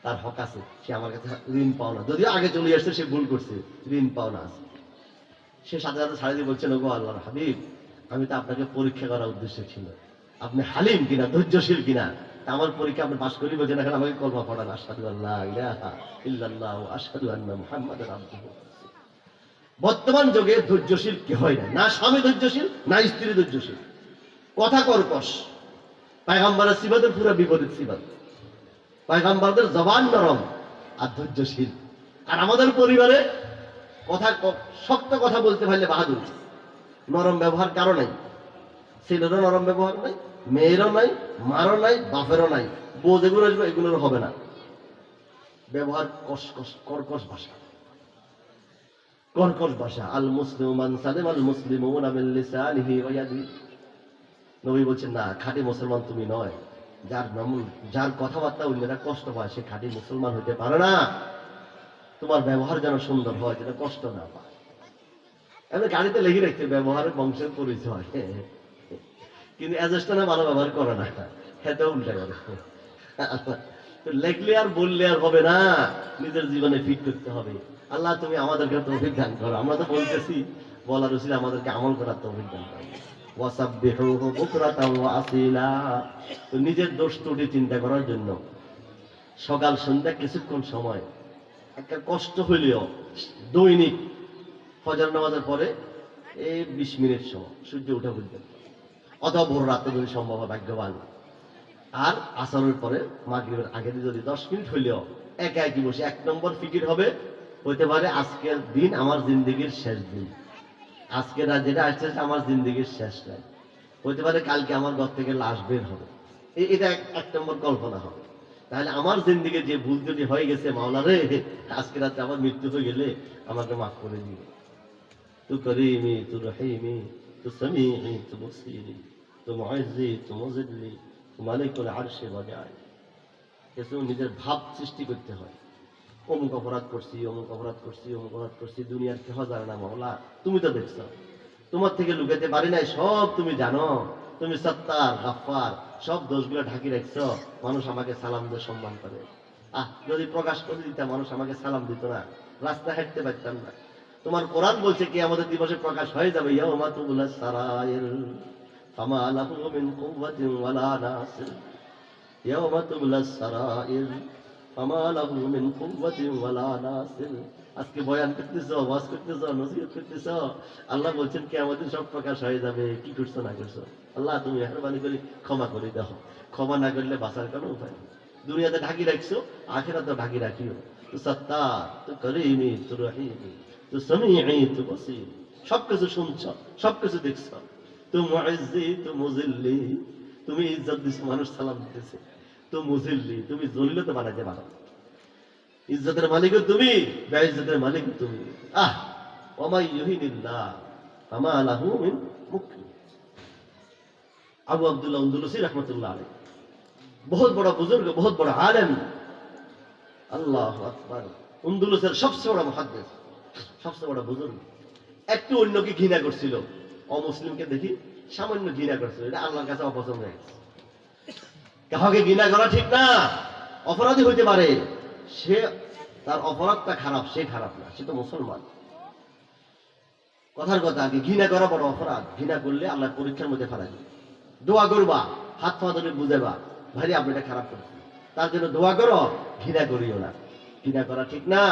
তার হক আছে, সে আমার কাছে ঋণ পাওনা, যদিও আগে চলে আসছে, সে ভুল করছে, ঋণ পাওনা আছে। সে সাথে সাথে ছাড়িয়ে দিয়ে বলছেন, ওগো আল্লাহর হাবিব, আমি তো আপনাকে পরীক্ষা করার উদ্দেশ্য ছিল, আপনি হালিম কিনা, ধৈর্যশীল কিনা। আমার পরীক্ষা আপনি পাস করি বলছেন, এখন আমাকে কলমা পড়ান, আশহাদু আল্লা ইলাহা ইল্লাল্লাহ ওয়া আশহাদু আন্না মুহাম্মাদান আবদুহু। বর্তমান যুগে ধৈর্যশীল কে হয় না, না স্বামী ধৈর্যশীল, না স্ত্রী ধৈর্যশীল। কথা কর্কশ, পয়গম্বরের সিফাতের পুরো বিপরীত সিফাত। পয়গম্বরদের জবান নরম আর ধৈর্যশীল। আর আমাদের পরিবারে কথা শক্ত কথা বলতে পারলে বাহাদুর, নরম ব্যবহার কারো নাই। ছেলেরও নরম ব্যবহার নাই, মেয়েরও নাই, মারও নাই, বাপেরও নাই। বউ যেগুলো আসবে এগুলোর হবে না। ব্যবহার কর্কশ ভাষা, কর্কশ ভাষা। আল মুসলিমু মান সালিমা আল মুসলিমুনা মিন লিসানিহি ওয়া ইয়াদিহি। নবী বলছেন, না, খাঁটি মুসলমান তুমি নয়, যার কথাবার্তা অন্যরা কষ্ট পায়, সে খাঁটি মুসলমান হইতে পারে না। তোমার ব্যবহার যেন সুন্দর হয়, যেন কষ্ট না পায়। এমনি গাড়িতে লেগে রাখছে ব্যবহারের বংশের পরিচয়, কিন্তু এজেস্টনে ভালো ব্যবহার করে না, হেঁটে উল্টা করে। তো লেখলে আর বললে আর হবে না, নিজের জীবনে ফিট করতে হবে। আল্লাহ তুমি আমাদেরকে তৌফিক দান করো। আমরা তো বলতেছি, বলার উচিত আমাদেরকে আমল করার তৌফিক দান করো। ওয়াসাব্বিহুহু বুকরাতাও ওয়া আসিলা। তো নিজের দোষ ত্রুটি চিন্তা করার জন্য সকাল সন্ধ্যা কিছুক্ষণ সময়, একটা কষ্ট হইলেও দৈনিক ফজর নামাজের পরে এই 20 মিনিট সময়, সূর্য উঠা পর্যন্ত, অথবা ভোর রাতে যদি সম্ভব হয়, ভাগ্যবান। আর আসরের পরে মাগরিবের আগে যদি 10 মিনিট হইলেও একা একই বসে 1 নম্বর ফিকির হবে, হইতে পারে আজকের দিন আমার জিন্দগির শেষ দিন, আজকের রাত যেটা আসছে আমার জিন্দগির শেষ রাত, হইতে পারে কালকে আমার ঘর থেকে লাশ বের হবে। এটা 1 নম্বর কল্পনা হবে। তাহলে আমার জিন্দগির যে ভুল ত্রুটি হয়ে গেছে, মাওলা রে, আজকে রাতে আমার মৃত্যু হয়ে গেলে আমাকে মাফ করে দিবে। তু করিমি, তু রহিমি, তু সামিঈ, তু বসীরি, তু মুইজ্জি, তু মুযিল্লি, তু মালিকুল আরশি ওয়া জায়। কিছু নিজের ভাব সৃষ্টি করতে হয়, অমুক অপরাধ করছি, অমুক অপরাধ করছি, অমুক অপরাধ করছি, দুনিয়ার কেহ জানে না মাওলা, তুমি তো দেখছো, তোমার থেকে লুকাতে পারি নাই, সব তুমি জানো। তুমি সত্তার, গাফফার, সব দোষগুলো ঢাকি রাখছো। মানুষ আমাকে সালাম দিয়ে সম্মান করে। যদি প্রকাশ করে দিতাম, মানুষ আমাকে সালাম দিত না, রাস্তা হাঁটতে পারতাম না। তোমার কোরআন বলছে কি আমাদের দিবসে প্রকাশ হয়ে যাবে, ইয়াউমা তুবলাস সারাইর ফামা লাহু মিন কুওয়াতিন ওয়ালা নাসির। ইয়াউমা তুবলাস সারাইর ফামা লাহু মিন কুওয়াতিন ওয়ালা নাসির। আজকে বয়ান করতেছ, ওয়াজ করতেছ, নসিহত করতেছ, আল্লাহ বলছেন কিয়ামতের সব প্রকাশ হয়ে যাবে, কি করছো না করছো। আল্লাহ তুমি মেহরবানি করে ক্ষমা করে দাও, ক্ষমা না করলে বাঁচার কোনো উপায় নেই। দুনিয়াতে ঢাকি রাখছো, আখিরাতে ঢাকি রাখিও। তো সত্তার, তো করিমি, তো রহিমি, তো সামিঈ, তো বসীর, সবকিছু শুনছ, সবকিছু দেখছ। তো মুইজ্জি, তো মুজিল্লি, তুমি ইজ্জত দিছো, মানুষ সালাম দিতেছে। তো মুজিল্লি, তুমি জলিলতে বানাইতে পারো। ইজ্জতের মালিক তুমি, বেইজ্জতের মালিক তুমি। আহ, ওমাই ইউহিনিল্লাহ ফামা লাহু মিন মুকরিম। আবু আব্দুল্লাহ আনদালুসী রাহমাতুল্লাহ আলাইহি, বহুত বড় বুজুর্গ, বহুত বড় আলেম। আল্লাহু আকবার। আনদালুসের সবচেয়ে বড় মুহাদ্দিস, সবচেয়ে বড় বুজুর্গ। একটু অন্যকে ঘৃণা করছিল, অমুসলিমকে দেখি সামান্য ঘৃণা করছিল, এটা আল্লাহর কাছে অপছন্দ হয়ে গেছে। কাউকে ঘৃণা করা ঠিক না, অপরাধী হইতে পারে, সে তার অপরাধটা খারাপ, সে খারাপ না, সে তো মুসলমান। কথার কথা, আগে ঘৃণা করা বড় অপরাধ। ঘৃণা করলে আল্লাহ পরীক্ষার মধ্যে ফেলাই দিবে। দোয়া করবা, হাত পা ধরে বুঝাবা, ভাই আপনি এটা খারাপ করছেন, তার জন্য দোয়া করো, ঘৃণা করিও না। ঘৃণা করা ঠিক না,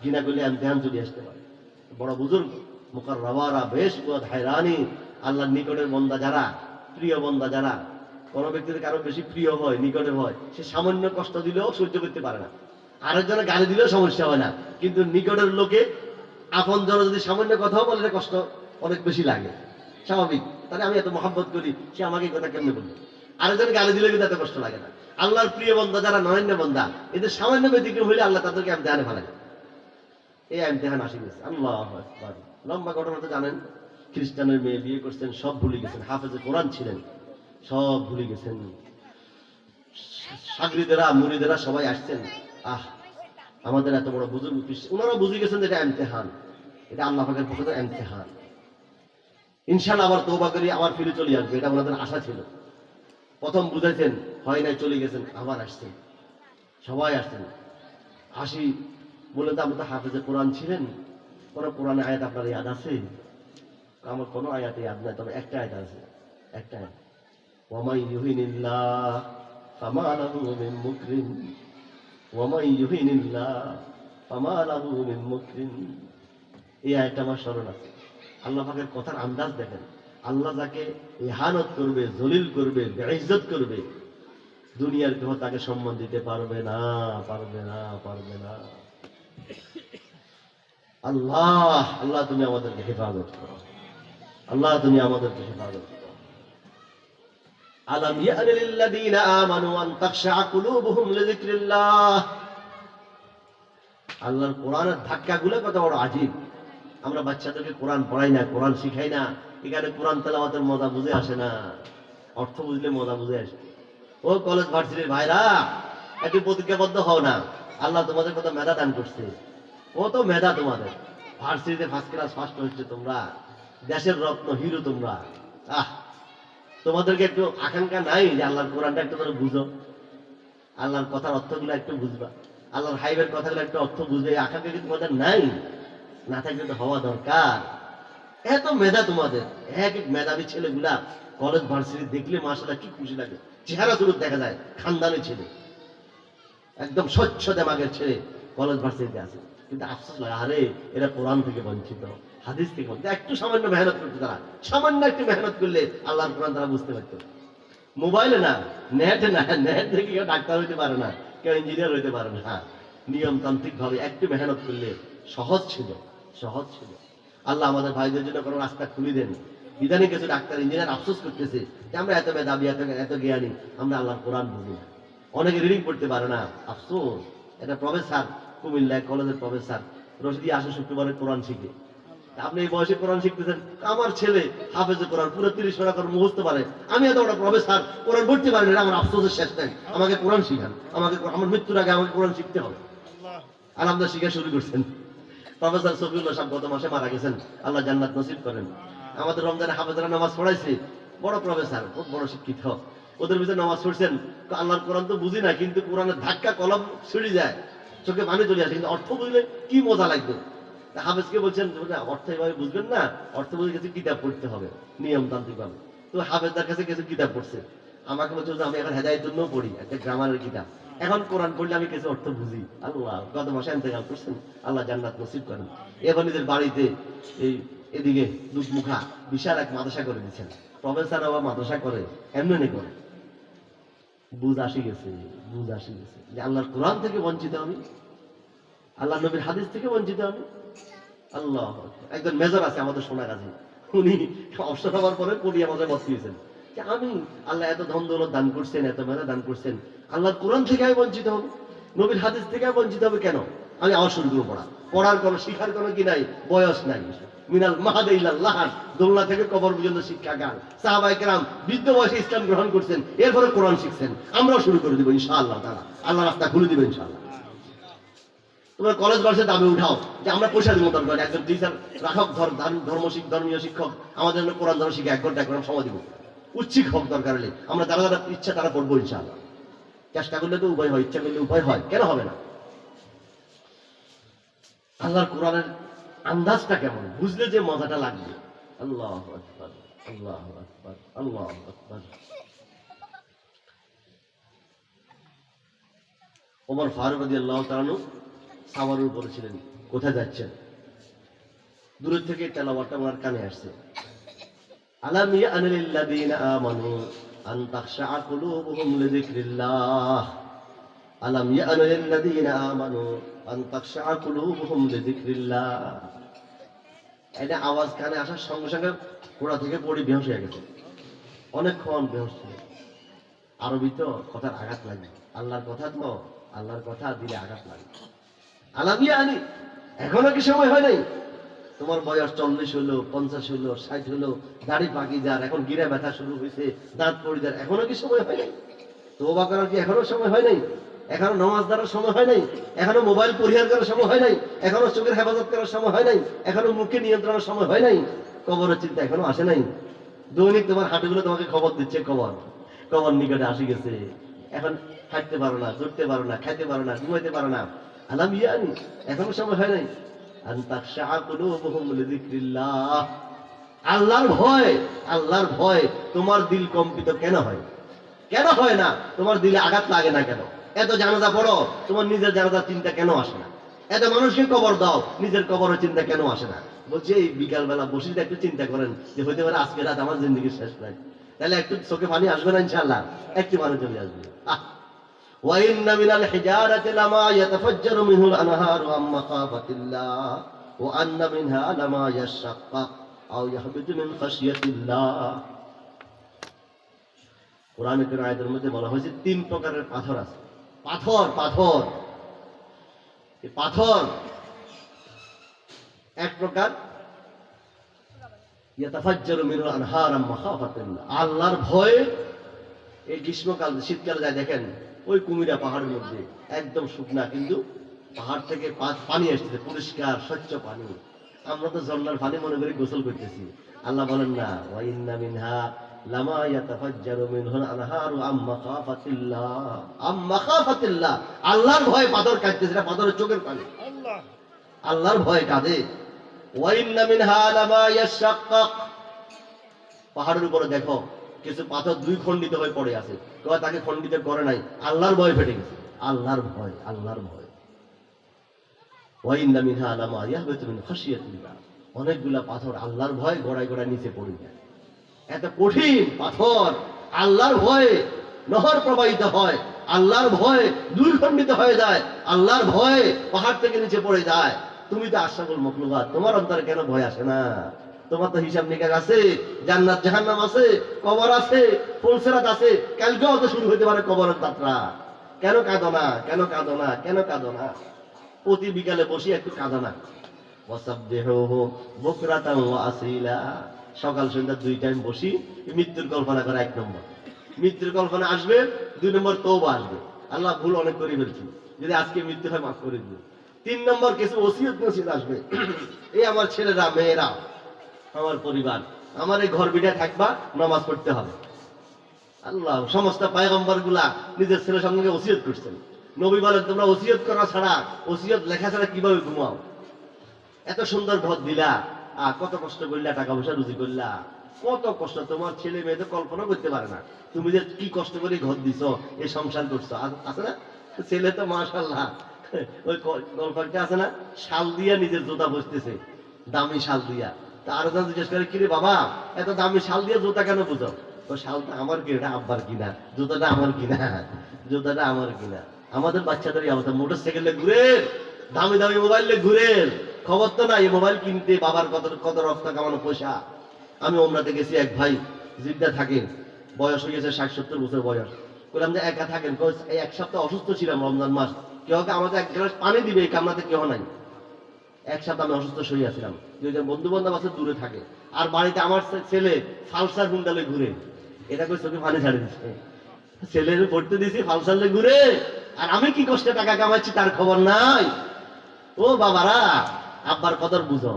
ঘৃণা করলে ইমতিহান চলে আসতে পারে। বড় বুজুর্গ মুকাররামারা, বেশ হায়রানি, আল্লাহর নিকটের বন্দা যারা, প্রিয় বন্দা যারা, কোন ব্যক্তির কারো বেশি প্রিয় হয়, নিকটের হয়, সে সামান্য কষ্ট দিলেও সহ্য করতে পারে না। আরেকজনে গালি দিলেও সমস্যা হয় না, কিন্তু নিকটের লোকে আপন জন যদি সামান্য কথাও বলে কষ্ট অনেক বেশি লাগে, স্বাভাবিক। তাহলে আমি এত মহাব্বত করি, সে আমাকে এই কথা কেমনে বলবে। আরেকজন গালি দিলে কিন্তু এত কষ্ট লাগে না। আল্লাহর প্রিয় বন্দা যারা, নয়ন্য বন্দা, এদের সামান্য ব্যতিক্রম হইলে আল্লাহ তাদেরকে ইমতিহানে ফেলে। এই ইমতিহান আসি গেছে। আল্লাহু আকবার। লম্বা ঘটনা তো জানেন, খ্রিস্টানের মেয়ে বিয়ে করছেন, সব ভুলে গেছেন। হাফেজে কোরআন ছিলেন, সব ভুলে গেছেন। সাগরিদেরা, মুরিদেরা সবাই আসছেন। আহ, আমাদের এত বড় বুজুর্গ, ওনারা বুঝে গেছেন যে এটা ইমতিহান, এটা আল্লাহ পাকের পক্ষ থেকে ইমতিহান। ইনশাআল্লাহ আবার তওবা করি, আবার ফিরে চলে আসবে, এটা ওনাদের আশা ছিল। প্রথম বুঝাইছেন, হয় নাই, চলে গেছেন, আবার আসছেন, সবাই আসছেন। আসি বলে তো আপনি তো হাফেজে কোরআন ছিলেন, কোন কোরআনের আয়াত আপনার ইয়াদ আছে? আমার কোনো আয়াতে ইয়াদ নাই, তবে একটা আয়াত আছে, একটা আয়াত, ওয়ামাই ইউহিনিল্লাহ ফামা লাহু মিন মুকরিম, ওয়ামাই ইউহিনিল্লাহ ফামা লাহু মিন মুকরিম। এই আয়াতটা আমার স্মরণ আছে। আল্লাহ পাকের কথার আন্দাজ দেখেন, আল্লাহ যাকে ইহানত করবে, জলিল করবে, বেইজ্জত করবে, দুনিয়ার কেউ তাকে সম্মান দিতে পারবে না, পারবে না, পারবে না। আল্লাহ, আল্লাহ তুমি আমাদেরকে হেফাজত করো, আল্লাহ তুমি আমাদেরকে হেফাজত করো। আলাম ইয়ানি লিল্লাযীনা আমানু আন তাখশা কুলুবুহুম লিযিকরিল্লাহ। আল্লাহর কোরআনের ধাক্কাগুলো কত বড় আজীব। আমরা বাচ্চাদেরকে কোরআন পড়াই না, কোরআন শিখাই না, এখানে কোরআন তেলাওয়াতের মজা বুঝে আসে না, অর্থ বুঝলে মজা বুঝে আসে। ও কলেজ ভার্সিটির ভাইরা, একটু প্রতিজ্ঞাবদ্ধ হও না, আল্লাহ তোমাদের কত মেধা দান করছে, কত মেধা তোমাদের। ভার্সিটিতে ফার্স্ট ক্লাস ফার্স্ট হচ্ছে তোমরা, দেশের রত্ন, হিরো তোমরা। আহ, তোমাদেরকে একটু আকাঙ্ক্ষা নাই যে আল্লাহর কোরআনটা একটু করে বুঝো, আল্লাহর কথার অর্থগুলো একটু বুঝবা, আল্লাহর হাইবের কথাগুলো একটু অর্থ বুঝবে, এই আকাঙ্ক্ষা কি তোমাদের নাই? না থাকলে তো হওয়া দরকার। এত মেধা তোমাদের, এক এক মেধাবী ছেলেগুলা কলেজ ভার্সিটি দেখলে মাশাআল্লাহ কি খুশি লাগে, চেহারা শুরু দেখা যায়, খানদানি ছেলে, একদম স্বচ্ছ দেমাগের ছেলে কলেজ ভার্সিটিতে আছে। কিন্তু আফসোস লাগে, আরে এরা কোরআন থেকে বঞ্চিত, হাদিস থেকে বঞ্চিত। একটু সামান্য মেহনত করতে, তারা সামান্য একটু মেহনত করলে আল্লাহর কোরআন তারা বুঝতে পারতো। মোবাইলে না, নেটে না, নেট থেকে কেউ ডাক্তার হইতে পারে না, কেউ ইঞ্জিনিয়ার হইতে পারে না। নিয়মতান্ত্রিক ভাবে একটু মেহনত করলে সহজ ছিল, সহজ ছিল। আল্লাহ আমাদের ভাইদের জন্য কোনো রাস্তা খুলে দেন। ইদানিং কিছু ডাক্তার, ইঞ্জিনিয়ার আফসোস করতেছে যে আমরা এত মেধাবী, এত জ্ঞানী, আমরা আল্লাহর কোরআন বুঝি না। অনেকে রিডিং পড়তে পারে না, আফসোস। এটা প্রফেসর, কুমিল্লায় কলেজের প্রফেসর, রশিদি আসে শুক্রবারে কোরআন শিখে। আপনি এই বয়সে কোরআন শিখতেছেন, আমার ছেলে হাফেজে কোরআন পুরো 30 পারা করে মুখস্থ পারে, আমি এত বড় প্রফেসর কোরআন পড়তে পারি না, আমার আফসোসের শেষ নেই। আমাকে কোরআন শিখান, আমাকে, আমার মৃত্যুর আগে আমাকে কোরআন শিখতে হবে। আলহামদুলিল্লাহ শিখা শুরু করছেন। প্রফেসর সফিউল্লাহ সাহেব গত মাসে মারা গেছেন, আল্লাহ জান্নাত নসিব করেন। আমাদের রমজানে হাফেজরা নামাজ পড়াইছে, বড় প্রফেসর, খুব বড় শিক্ষিত, ওদের ভিতরে নামাজ পড়ছেন। আল্লাহর কোরআন তো বুঝি না, কিন্তু কোরআনের ধাক্কা কলম ছিঁড়ে যায়, চোখে পানি চলে আসে, কিন্তু অর্থ বুঝলে কি মজা লাগবে। হাফেজকে বলছেন অর্থ এভাবে বুঝবেন না, অর্থ বুঝে গেছে কিতাব পড়তে হবে নিয়মতান্ত্রিক ভাবে। তো হাফেজদার কাছে কিছু কিতাব পড়ছে, আমাকে বলছে যে আমি এখন হেদায়েতের জন্য পড়ি একটা গ্রামারের কিতাব, এখন কোরআন পড়লে আমি কিছু অর্থ বুঝি। আল্লাহ গত মাসে ইন্তেকাল করছেন, আল্লাহ জান্নাত নসিব করেন। এখন নিজের বাড়িতে এই এদিকে দুধমুখা বিশাল এক মাদ্রাসা করে দিচ্ছেন, প্রফেসর আবার মাদ্রাসা করে এমনি করে। বুঝ আসি গেছে, বুঝ আসি গেছে যে আল্লাহর কোরআন থেকে বঞ্চিত আমি, আল্লাহ নবীর হাদিস থেকে বঞ্চিত আমি। আল্লাহ একজন মেজর আছে আমাদের সোনাগাজী, উনি অবসর হওয়ার পরে পড়িয়া মজায় বসিয়েছেন যে আমি আল্লাহ এত ধন দৌলত দান করছেন, এত মেধা দান করছেন, আল্লাহর কোরআন থেকে আমি বঞ্চিত হব, নবীর হাদিস থেকে আমি বঞ্চিত হবে কেন? আমি আবার শুরু করবো পড়া, পড়ার কোনো শিখার কোনো কি নাই, বয়স নাই। মিনাল মাহাদে ইলাল্লাহ, দোলনা থেকে কবর পর্যন্ত শিক্ষাগান। সাহাবায়ে কেরাম বৃদ্ধ বয়সে ইসলাম গ্রহণ করছেন, এরপরে কোরআন শিখছেন। আমরাও শুরু করে দেবো ইনশাআল্লাহ, তারা আল্লাহ রাস্তা খুলে দিবে ইনশাআল্লাহ। তোমরা কলেজ ভার্সে দাবি উঠাও যে আমরা পয়সা দিব, দরকার একজন টিচার রাখক, ধর্মীয় শিক্ষক আমাদের জন্য কোরআন ধর্ম শিখে 1 ঘন্টা করে সময় দিব, উচ্ছিক হোক দরকার হলে। আমরা যারা যারা ইচ্ছা তারা পড়বো ইনশাআল্লাহ। চেষ্টা করলে তো উপায় হয়, ইচ্ছা করলে উপায় হয়, কেন হবে না? আল্লাহর কোরআনের আন্দাজটা কেমন বুঝলে যে মজাটা লাগবে। আল্লাহু আকবার, আল্লাহু আকবার, আল্লাহু আকবার। ওমর ফারুক রাদিয়াল্লাহু তাআলা আনহু সাওয়ারের উপরে ছিলেন, কোথায় যাচ্ছেন? দূর থেকে তেলাওয়াতটা ওনার কানে আসছে, আলাম ইয়া'নি লিল্লাযীনা আমানু আন তাখশা'a কুলুবুহুম লিযিকরিল্লাহ, আলাম ইয়া'নি লিল্লাযীনা আমানু আন তাখশা'a কুলুবুহুম লিযিকরিল্লাহ। এটা আওয়াজ কানে আসার সঙ্গে সঙ্গে ঘোড়া থেকে পড়ে বেহুশ হয়ে গেছে, অনেকক্ষণ বেহুশ ছিল। আরবি তো কথার আঘাত লাগে, আল্লাহর কথা তো, আল্লাহর কথা দিলে আঘাত লাগে। আলাম ইয়া'নি, এখনো কি সময় হয় নাই? তোমার বয়স 40 হলো, 50 হলো, 60 হলো, দাড়ি পাকি যার, এখন গিরা ব্যথা শুরু হয়েছে, দাঁত পড়ে যার, এখনো কি সময় হয় নাই? তওবা করার কি এখনো সময় হয় নাই? এখনো নামাজ ধরার সময় হয় নাই? এখনো মোবাইল পরিহার করার সময় হয় নাই? এখনো চোখের হেফাজত করার সময় হয় নাই? এখনো মুখে নিয়ন্ত্রণের সময় হয় নাই? কবরের চিন্তা এখনো আসে নাই? দৈনিক তোমার হাঁটুগুলো তোমাকে খবর দিচ্ছে, কবর কবর নিকটে আসি গেছে, এখন হাঁটতে পারো না, চড়তে পারো না, খাইতে পারো না, ঘুমাইতে পারো না। আলাম ইয়া'নি, এখনো সময় হয় নাই আন তাখশা'a কুলুবুহুম লিযিকরিল্লাহ। আল্লাহর ভয়, আল্লাহর ভয় তোমার দিল কম্পিত কেন হয়? কেন হয় না? তোমার দিলে আঘাত লাগে না কেন? এত জানাজা পড়ো, তোমার নিজের জানাজার চিন্তা কেন আসে না? এত মানুষকে কবর দাও, নিজের কবরের চিন্তা কেন আসে না? বলছে এই বিকালবেলা বসে একটু চিন্তা করেন যে হইতে পারে আজকে রাত আমার জিন্দগির শেষ নাই, তাহলে একটু চোখে পানি আসবে না ইনশাআল্লাহ, একটু পানি চলে আসবে। وَإِنَّ مِنَ الْحِجَارَةِ لَمَا يَتَفَجَّرُ مِنْهُ الْأَنْهَارُ مِنْ مَخَافَةِ اللَّهِ وَأَنَّ مِنْهَا لَمَا يَشَّقَّقُ أَوْ يَهْبِطُ مِنْ خَشْيَةِ اللَّهِ। কোরআনের আয়াতের মধ্যে বলা হয়েছে 3 প্রকারের পাথর আছে। পাথর, পাথর, এই পাথর এক প্রকার ইয়াতাফাজ্জারু মিনহুল আনহার মিন মাখাফাতিল্লাহ, আল্লাহর ভয়ে। এই গ্রীষ্মকাল শীতকালে যায় দেখেন, ওই কুমিরা পাহাড়ের মধ্যে একদম শুকনা, কিন্তু পাহাড় থেকে পানি আসতেছে, পরিষ্কার স্বচ্ছ পানি। আমরা তো ঝর্ণার পানি মনে করি গোসল করতেছি। আল্লাহ বলেন না, ওয়া ইন্না মিনহা লামা ইয়াতাফাজ্জারু মিনহুল আনহারু আম মাখাফাতিল্লাহ, আল্লাহর ভয়ে পাথর কাটতেছে, না পাথরের চোখের পানি, আল্লাহর ভয়ে কাঁদে। ওয়া ইন্না মিনহা লামা ইয়াশাক্কাক, পাহাড়ের উপরে দেখো কিছু পাথর 2 খণ্ডিত হয়ে পড়ে আছে, কয় তাকে খণ্ডিত করে নাই, আল্লাহর ভয় ফেটে গেছে, আল্লাহর ভয়, আল্লাহর ভয়। ওয়া ইন্না মিনহা লামা ইয়াহবিতু মিন খাশিয়াতিল্লাহ, অনেকগুলা পাথর আল্লাহর ভয় গড়ায় গড়ায় নিচে পড়ে যায়। এত কঠিন পাথর, আল্লাহর ভয়ে নহর প্রবাহিত হয়, আল্লাহর ভয়ে 2 খণ্ডিত হয়ে যায়, আল্লাহর ভয়ে পাহাড় থেকে নিচে পড়ে যায়। তুমি তো আশরাফুল মাখলুকাত, তোমার অন্তরে কেন ভয় আসে না? তোমার তো হিসাব নিকাশ আছে, জান্নাত জাহান্নাম আছে, কবর আছে, ফুলসিরাত আছে, কালকেও তো শুরু হতে পারে কবরের যাত্রা। কেন কাঁদো না? কেন কাঁদো না? কেন কাঁদো না? প্রতি বিকালে বসি একটু কাঁদো না। ওয়াসাববিহুহু বুকরাতান ওয়া আসীলা, সকাল সন্ধ্যা 2 টাইম বসি মৃত্যুর কল্পনা করা 1 নম্বর। মৃত্যুর কল্পনা আসবে, 2 নম্বর তওবা আসবে, আল্লাহ ভুল অনেক করে ফেলছি, যদি আজকে মৃত্যু হয় মাফ করে দিবে। 3 নম্বর কিছু ওসিয়ত নসিহত আসবে, এই আমার ছেলেরা, মেয়েরা, আমার পরিবার, আমার এই ঘর বিটায় থাকবা, নামাজ পড়তে হবে। আল্লাহ সমস্ত পয়গম্বর গুলা নিজের ছেলের সঙ্গে ওসিয়ত করছেন। নবী বলেন তোমরা ওসিয়ত করা ছাড়া, ওসিয়ত লেখা ছাড়া কিভাবে ঘুমাও? এত সুন্দর ঘর দিলা, কত কষ্ট করলা, টাকা পয়সা রুজি করলা, কত কষ্ট, তোমার ছেলে মেয়ে তো কল্পনা করতে পারে না তুমি যে কি কষ্ট করে ঘর দিছ, এই সংসার করছো। আছে না ছেলে তো মাশাআল্লাহ, ওই গল্পটা আছে না, শাল দিয়া নিজের জুতা বসতেছে, দামি শাল দিয়া। তা আরো জন জিজ্ঞেস করে, কিরে বাবা এত দামি শাল দিয়ে জুতা কেন বুঝো? ও শালটা আমার কিনা, আব্বার কিনা, জুতাটা আমার কিনা, জুতাটা আমার কিনা। আমাদের বাচ্চাদের এই অবস্থা, মোটর সাইকেলে ঘুরে, দামি দামি মোবাইলে ঘুরে, খবর তো নাই মোবাইল কিনতে বাবার কত কত রক্ত কামানো পয়সা। আমি ওমরাতে গেছি, এক ভাই জিদ্দা থাকেন, বয়স হয়ে গেছে 60-70 বছর বয়স। বললাম যে একা থাকেন, এই এক সপ্তাহ অসুস্থ ছিলাম রমজান মাস, কেউ আমাকে এক গ্লাস পানি দিবে এই কামনাতে কেউ নাই। এক সপ্তাহ আমি অসুস্থ শুয়েছিলাম, দুইজন বন্ধু বান্ধব আছে দূরে থাকে, আর বাড়িতে আমার ছেলে ফালসার হুন্ডালে ঘুরে, এটা করে চোখে পানি ছাড়ে দিচ্ছে। ছেলের পড়তে দিয়েছি ফালসালে ঘুরে, আর আমি কি কষ্টে টাকা কামাচ্ছি তার খবর নাই। ও বাবারা, আব্বার কদর বুঝো,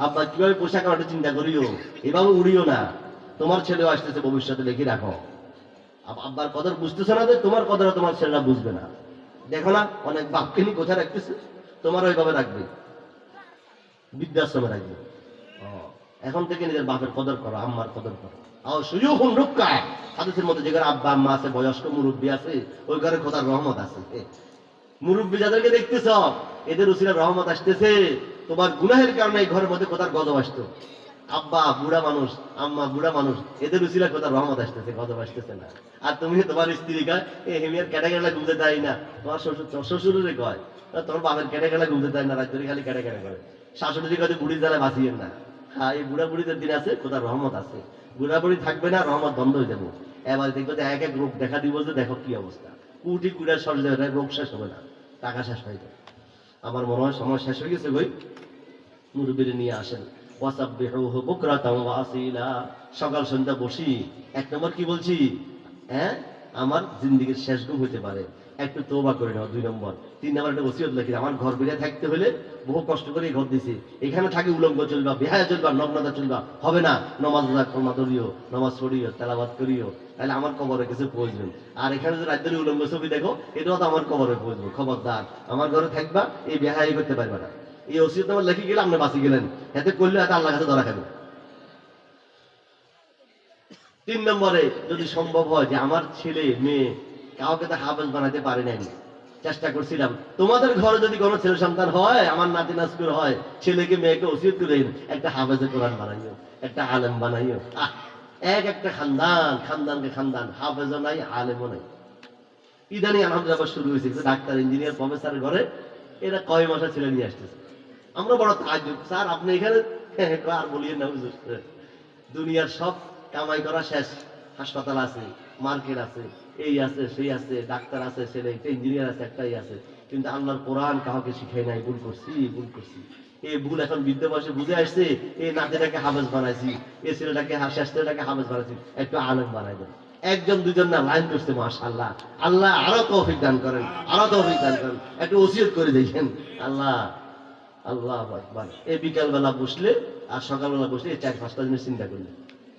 আব্বা কিভাবে পোশাক কামাতে চিন্তা করিও, এভাবে উড়িও না। তোমার ছেলেও আসতেছে ভবিষ্যতে, লিখে রাখো। আব্বার কদর বুঝতেছে না, তোমার কদর তোমার ছেলেরা বুঝবে না। দেখো না অনেক বাপকে নিয়ে কোথায় রাখতেছে, তোমার ওইভাবে রাখবে, বৃদ্ধাশ্রমে রাখবে। এখন থেকে নিজের বাপের কদর করো, আম্মার কদর করো। সুযোগ রক্ষায় হাদিসের মধ্যে, যে ঘরে আব্বা আম্মা আছে, বয়স্ক মুরব্বী আছে, ওই ঘরে খোদার রহমত আছে। মুরব্বী যাদেরকে দেখতেছ, এদের উসিলার রহমত আসতেছে। তোমার গুনাহের কারণে এই ঘরের মধ্যে খোদার গজব আসতো। আব্বা বুড়া মানুষ, আম্মা বুড়া মানুষ, এদের উসিলা খোদার রহমত আসতেছে, গজব আসতেছে না। আর তুমি তোমার স্ত্রী কয় হেমিয়ার কেটে গেলে ঘুমতে দেয় না, তোমার শ্বশুরে কয় তোমার বাপের কেটে গেলে ঘুমতে দেয় না, রাত্রি খালি কেটে কেটে করে। শাশুড়ি কাছে বুড়ি জ্বালায় বাঁচিয়েন না। হ্যাঁ, এই বুড়া বুড়িদের দিন আছে, খোদার রহমত আছে। বুড়া বুড়ি থাকবে না, রহমত বন্ধ হয়ে যাবে। এবার দেখবো যে এক এক রোগ দেখা দিব, যে দেখো কি অবস্থা, কুটি কুড়ার সরজে রোগ শেষ হবে না, টাকা শেষ হয়ে যায়। আমার মনে হয় সময় শেষ হয়ে গেছে। ভাই মুরব্বিরে নিয়ে আসেন, ওয়াসাব্বিহুহু বুকরাতাও ওয়া আসীলা। সকাল সন্ধ্যা বসি, এক নম্বর কি বলছি, হ্যাঁ আমার জিন্দেগির শেষ ঘুম হতে পারে, একটু তওবা করে নাও। 2 নম্বর, 3 নম্বর একটা ওসিয়ত লিখি, আমার ঘর বেরিয়ে থাকতে হলে বহু কষ্ট করে ঘর দিছি, এখানে থাকি উলঙ্গ চলবা, বেহায়া চলবা, নগ্নতা চলবা, হবে না। নমাজ রোজা কর্মা ধরিও, নমাজ পড়িও, তেলাওয়াত করিও, তাহলে আমার কবরে কিছু পৌঁছবেন। আর এখানে যে রাজ্যের উলঙ্গ ছবি দেখো, এটাও তো আমার কবরে পৌঁছবো। খবরদার, আমার ঘরে থাকবা, এই বেহাই করতে পারবে না। এই ওসিয়ত আমার লেখি গেলে আপনি বাঁচি গেলেন, এতে করলে এত আল্লাহ কাছে ধরা খাবেন। 3 নম্বরে, যদি সম্ভব হয় যে আমার ছেলে মেয়ে কাউকে তো হাফেজ বানাতে পারি নাই, চেষ্টা করছিলাম, তোমাদের ঘরে যদি কোনো ছেলে সন্তান হয়, আমার নাতি নাসকুর হয়, ছেলেকে মেয়েকে ওসিয়ত করে একটা হাফেজে কোরআন বানাইও, একটা আলেম বানাইও। এক একটা খানদান, খানদানকে খানদান, হাফেজও নাই, আলেমও নাই। ইদানি আলহামদুলিল্লাহ শুরু হয়েছে, ডাক্তার ইঞ্জিনিয়ার প্রফেসরের ঘরে এরা কয় মাসের ছেলে নিয়ে আসতেছে। আমরা বড় তাজ্জুব, স্যার আপনি এখানে আর বলিয়েন না হুজুর, দুনিয়ার সব কামাই করা শেষ, হাসপাতাল আছে, মার্কেট আছে, এই আছে সেই আছে, ডাক্তার আছে, ছেলে একটা ইঞ্জিনিয়ার আছে, একটাই আছে, কিন্তু আল্লাহর কোরআন কাউকে শিখাই নাই। ভুল করছি, ভুল করছি। এই ভুল এখন বৃদ্ধ বয়সে বুঝে আসছে। এই নাতিটাকে হাফেজ বানাইছি, এই ছেলেটাকে শেষ ছেলেটাকে হাফেজ বানাইছি, একটু আলেম বানাই দেন। একজন দুজন না, লাইন করছে, মাশাআল্লাহ। আল্লাহ আরো তৌফিক দান করেন, আরো তৌফিক দান করেন। একটু ওসিয়ত করে দেখেন। আল্লাহ আল্লাহ আকবার। এই বিকালবেলা বসলে আর সকালবেলা বসলে এই 4-5টা জিনিস চিন্তা করলেন।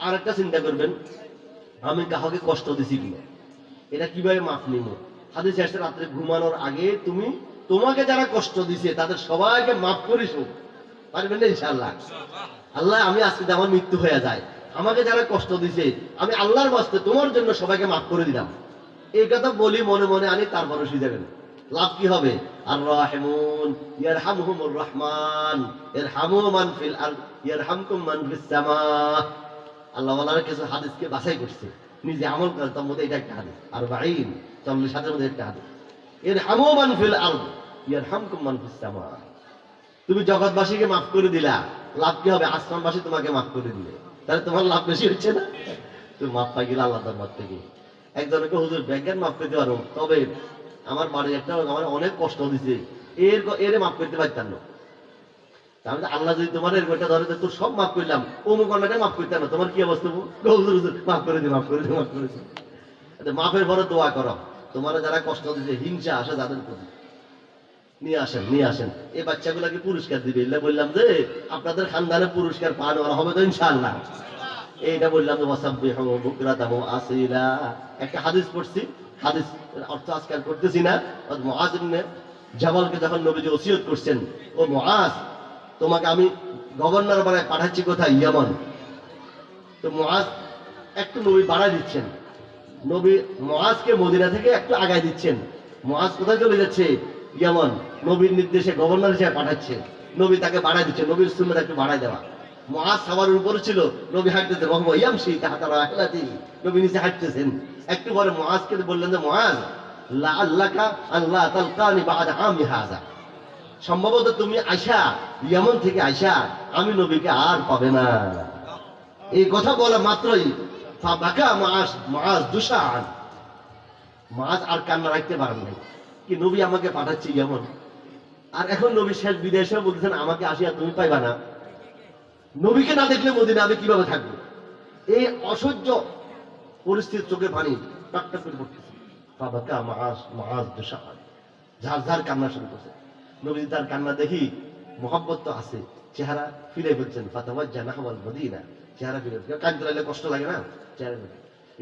আর একটা চিন্তা করবেন, আমি কাউকে কষ্ট দিছি কিনা, এটা কিভাবে মাপ নিব। হাদিসে আসছে, রাত্রে ঘুমানোর আগে তুমি তোমাকে যারা কষ্ট দিছে তাদের সবাইকে মাফ করিস, পারবেন না ইনশাআল্লাহ। আল্লাহ আমি আজকে আমার মৃত্যু হয়ে যায়, আমাকে যারা কষ্ট দিছে আমি আল্লাহর বাস্তে তোমার জন্য সবাইকে মাফ করে দিলাম। এই কথা বলি মনে মনে আনি, তারপরে শুয়ে যাবেন। লাভ কি হবে? আর রাহিমুন ইয়ারহামহুমুর রহমান ইরহামু মান ফিল আরদ ইয়ারহামকুম মান ফিস সামা। আল্লাহ ওয়ালার কিছু হাদিসকে বাছাই করছে, নিজে আমল করে, তার মধ্যে এটা একটা হাদিস। আর 40 মধ্যে একটা হাদিস, ইরহামু মান ফিল আরদ ইয়ারহামকুম মান ফিস সামা। তুমি জগৎবাসীকে মাফ করে দিলা, লাভ কি হবে? আসমানবাসী তোমাকে মাফ করে দিলে, তাহলে তোমার লাভ বেশি হচ্ছে না? তুমি মাফ পাই গেলে আল্লাহ দরবার থেকে। একজনকে হুজুর ব্যাজ্ঞান মাফ করতে পারো, তবে আমার বাড়ির একটা আমার অনেক কষ্ট দিছে, এর মাফ করতে পারতাম না। তাহলে আল্লাহ যদি তোমার এর বইটা ধরে, তোর সব মাফ করলাম, অমুক অন্যটা মাফ করতাম না, তোমার কি অবস্থা? হুজুর হুজুর মাফ করে দিই, মাফ করে দিই, মাফ করে দিই। মাফের পরে দোয়া করো, তোমার যারা কষ্ট দিচ্ছে, হিংসা আসে যাদের প্রতি, নিয়ে আসেন, নিয়ে আসেন। এই বাচ্চাগুলাকে পুরস্কার দিবে। এগুলা বললাম যে আপনাদের খানদানে পুরস্কার পান হবে তো ইনশাআল্লাহ। এইটা বললাম যে ওয়াসাব্বিহু বুকরাতাহু আসীলা। একটা হাদিস পড়ছি, হাদিস অর্থ আজকাল করতেছি না। মুআজ ইবনে জাবালকে যখন নবীজি ওসিয়ত করছেন, ও মুআজ তোমাকে আমি গভর্নর বানায় পাঠাচ্ছি কোথায়? ইয়ামান। তো মুআজ একটু নবী বাড়াই দিচ্ছেন, নবী মুআজকে মদিনা থেকে একটু আগায় দিচ্ছেন। মুআজ কোথায় চলে যাচ্ছে? ইয়ামান। নবীর নির্দেশে গভর্নর হিসেবে পাঠাচ্ছে, নবী তাকে বাড়াই দিচ্ছে, নবীর সুন্নাত একটু বাড়াই দেওয়া। মুআজ সাওয়ারের উপরে ছিল, নবী হাঁটতেছে, ওয়া ইয়ামশি তাহতা রাহিলাতি, নবী নিচে হাঁটতেছেন। একটু পরে মুআজকে বললেন যে মুআজ লাআল্লাকা আল্লাহ তালকানি বা'দা আমি হাযা, সম্ভবত তুমি আয়সা, ইয়ামান থেকে আয়সা আমি নবীকে আর পাবে না। এই কথা বলা মাত্রই ফাবাকা মুআজ দুশান, মুআজ আর কান্না রাখতে পারেন নাই। কি নবী আমাকে পাঠাচ্ছে ইয়ামান, আর এখন নবী শেষ বিদেশে বলতেছেন আমাকে আসিয়া তুমি পাইবা না, নবীকে না দেখলে মদিনা আমি কিভাবে থাকবো? এই অসহ্য পরিস্থিতির চোখে পানি টকটক করে পড়তেছে। ফাবাকা মুআজ দুশান, ঝার ঝার কান্না শুরু করছে। নবী তার কান্না দেখি মোহাব্বত তো আছে, চেহারা ফিরে ফেলছেন। ফাতাওয়াজ্জা নাহওয়াল মদিনা, চেহারা ফিরে কাঁদতে লাগলে কষ্ট লাগে না, চেহারা ফিরে।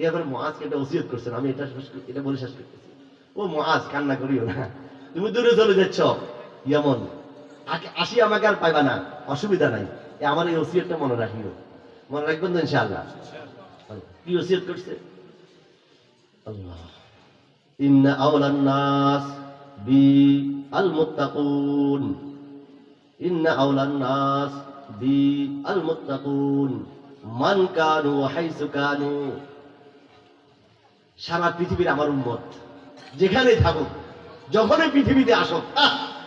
এবার মুআজকে একটা ওসিয়ত করছেন, আমি এটা বলে শেষ করতেছি। ও মুআজ, কান্না করিও না, তুমি দূরে চলে যাচ্ছ ইয়ামান, আসি আমাকে আর পাইবা না, অসুবিধা নাই, আমার এই ওসিয়তটা মনে রাখিও, মনে রাখবেন তো ইনশাআল্লাহ। কি ওসিয়ত করছে? আল্লাহ, ইন্না আওলান নাস বি আল মুত্তাকুন, ইন্না আওলান নাস বি আল মুত্তাকুন মান কানু হাইসু কানু। সারা পৃথিবীর আমার উম্মত যেখানেই থাকুক, যখনই পৃথিবীতে আসুক,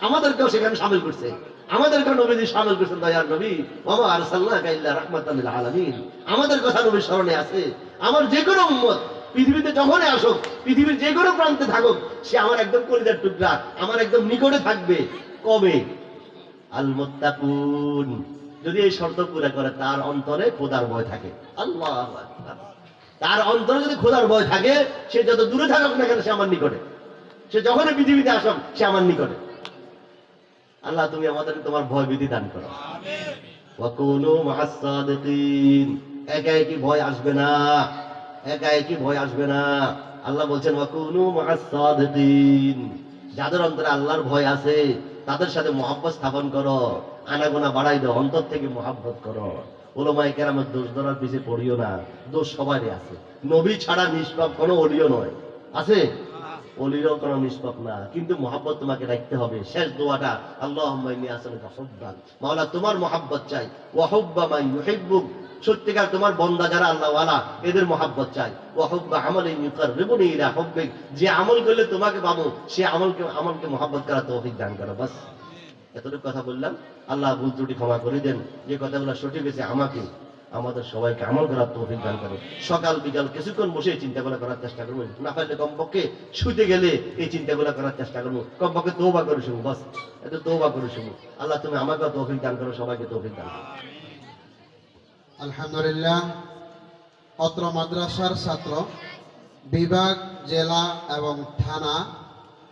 আমাদেরকেও সেখানে শামিল করছে, আমাদেরকে নবীজি শামিল করছেন। দয়ার নবী, ওয়া মা আরসালনাকা ইল্লা রাহমাতাল লিল আলামিন, আমাদের কথা নবীর স্মরণে আছে। আমার যে কোনো উম্মত পৃথিবীতে যখনই আসুক, পৃথিবীর যে কোনো প্রান্তে থাকুক, সে আমার একদম কলিজার টুকরা, আমার একদম নিকটে থাকবে। কবে? আল মুত্তাকুন, যদি এই শর্ত পুরা করে, তার অন্তরে খোদার ভয় থাকে। আল্লাহু আকবার, তার অন্তরে যদি খোদার ভয় থাকে, সে যত দূরে থাকুক না কেন, সে আমার নিকটে, সে যখনই পৃথিবীতে আসুক সে আমার নিকটে। আল্লাহ তুমি আমাদেরকে তোমার ভয় ভীতি দান করো। আমিন। ওয়া কুনু মা'আস সাদিকিন, একা একই ভয় আসবে না, একা একই ভয় আসবে না। আল্লাহ বলছেন ওয়া কুনু মা'আস সাদিকিন, যাদের অন্তরে আল্লাহর ভয় আছে তাদের সাথে মহব্বত স্থাপন করো, আনাগোনা বাড়াই দাও, অন্তর থেকে মহব্বত করো। উলামায়ে কেরামের দোষ ধরার পিছে পড়িও না, দোষ সবারই আছে। নবী ছাড়া নিষ্পাপ কোনো ওলিও নয়, আছে? ওলিরও কোনো নিষ্পাপ না, কিন্তু মহব্বত তোমাকে রাখতে হবে। শেষ দোয়াটা আল্লাহুম্মা ইন্নী আসআলুকা হুব্বাক, মাওলা তোমার মহব্বত চাই, ওয়া হুব্বা মান ইউহিব্বুক, সত্যিকার তোমার বান্দা যারা আল্লাহ ওয়ালা, এদের মহব্বত চাই। ওয়া হুব্বা আমালিন ইউকাররিবুনি ইলা হুব্বিক, যে আমল করলে তোমাকে পাবো, সে আমলকে মহব্বত করার তৌফিক দান করো। বাস এতটুকু কথা বললাম। আল্লাহ ভুল ত্রুটি ক্ষমা করে দেন। যে কথাগুলো সঠিক হয়েছে আমাকে, আমাদের সবাইকে আমল করার তৌফিক দান করো। সকাল বিকাল কিছুক্ষণ বসে চিন্তাগুলো করার চেষ্টা করবো, না পারলে কমপক্ষে শুতে গেলে এই চিন্তাগুলো করার চেষ্টা করবো, কমপক্ষে তওবা করে শুনবো, বাস এত তওবা করে শুনবো। আল্লাহ তুমি আমাকে তৌফিক দান করো, সবাইকে তৌফিক দান করো। আলহামদুলিল্লাহ, অত্র মাদ্রাসার ছাত্র, বিভাগ, জেলা এবং থানা,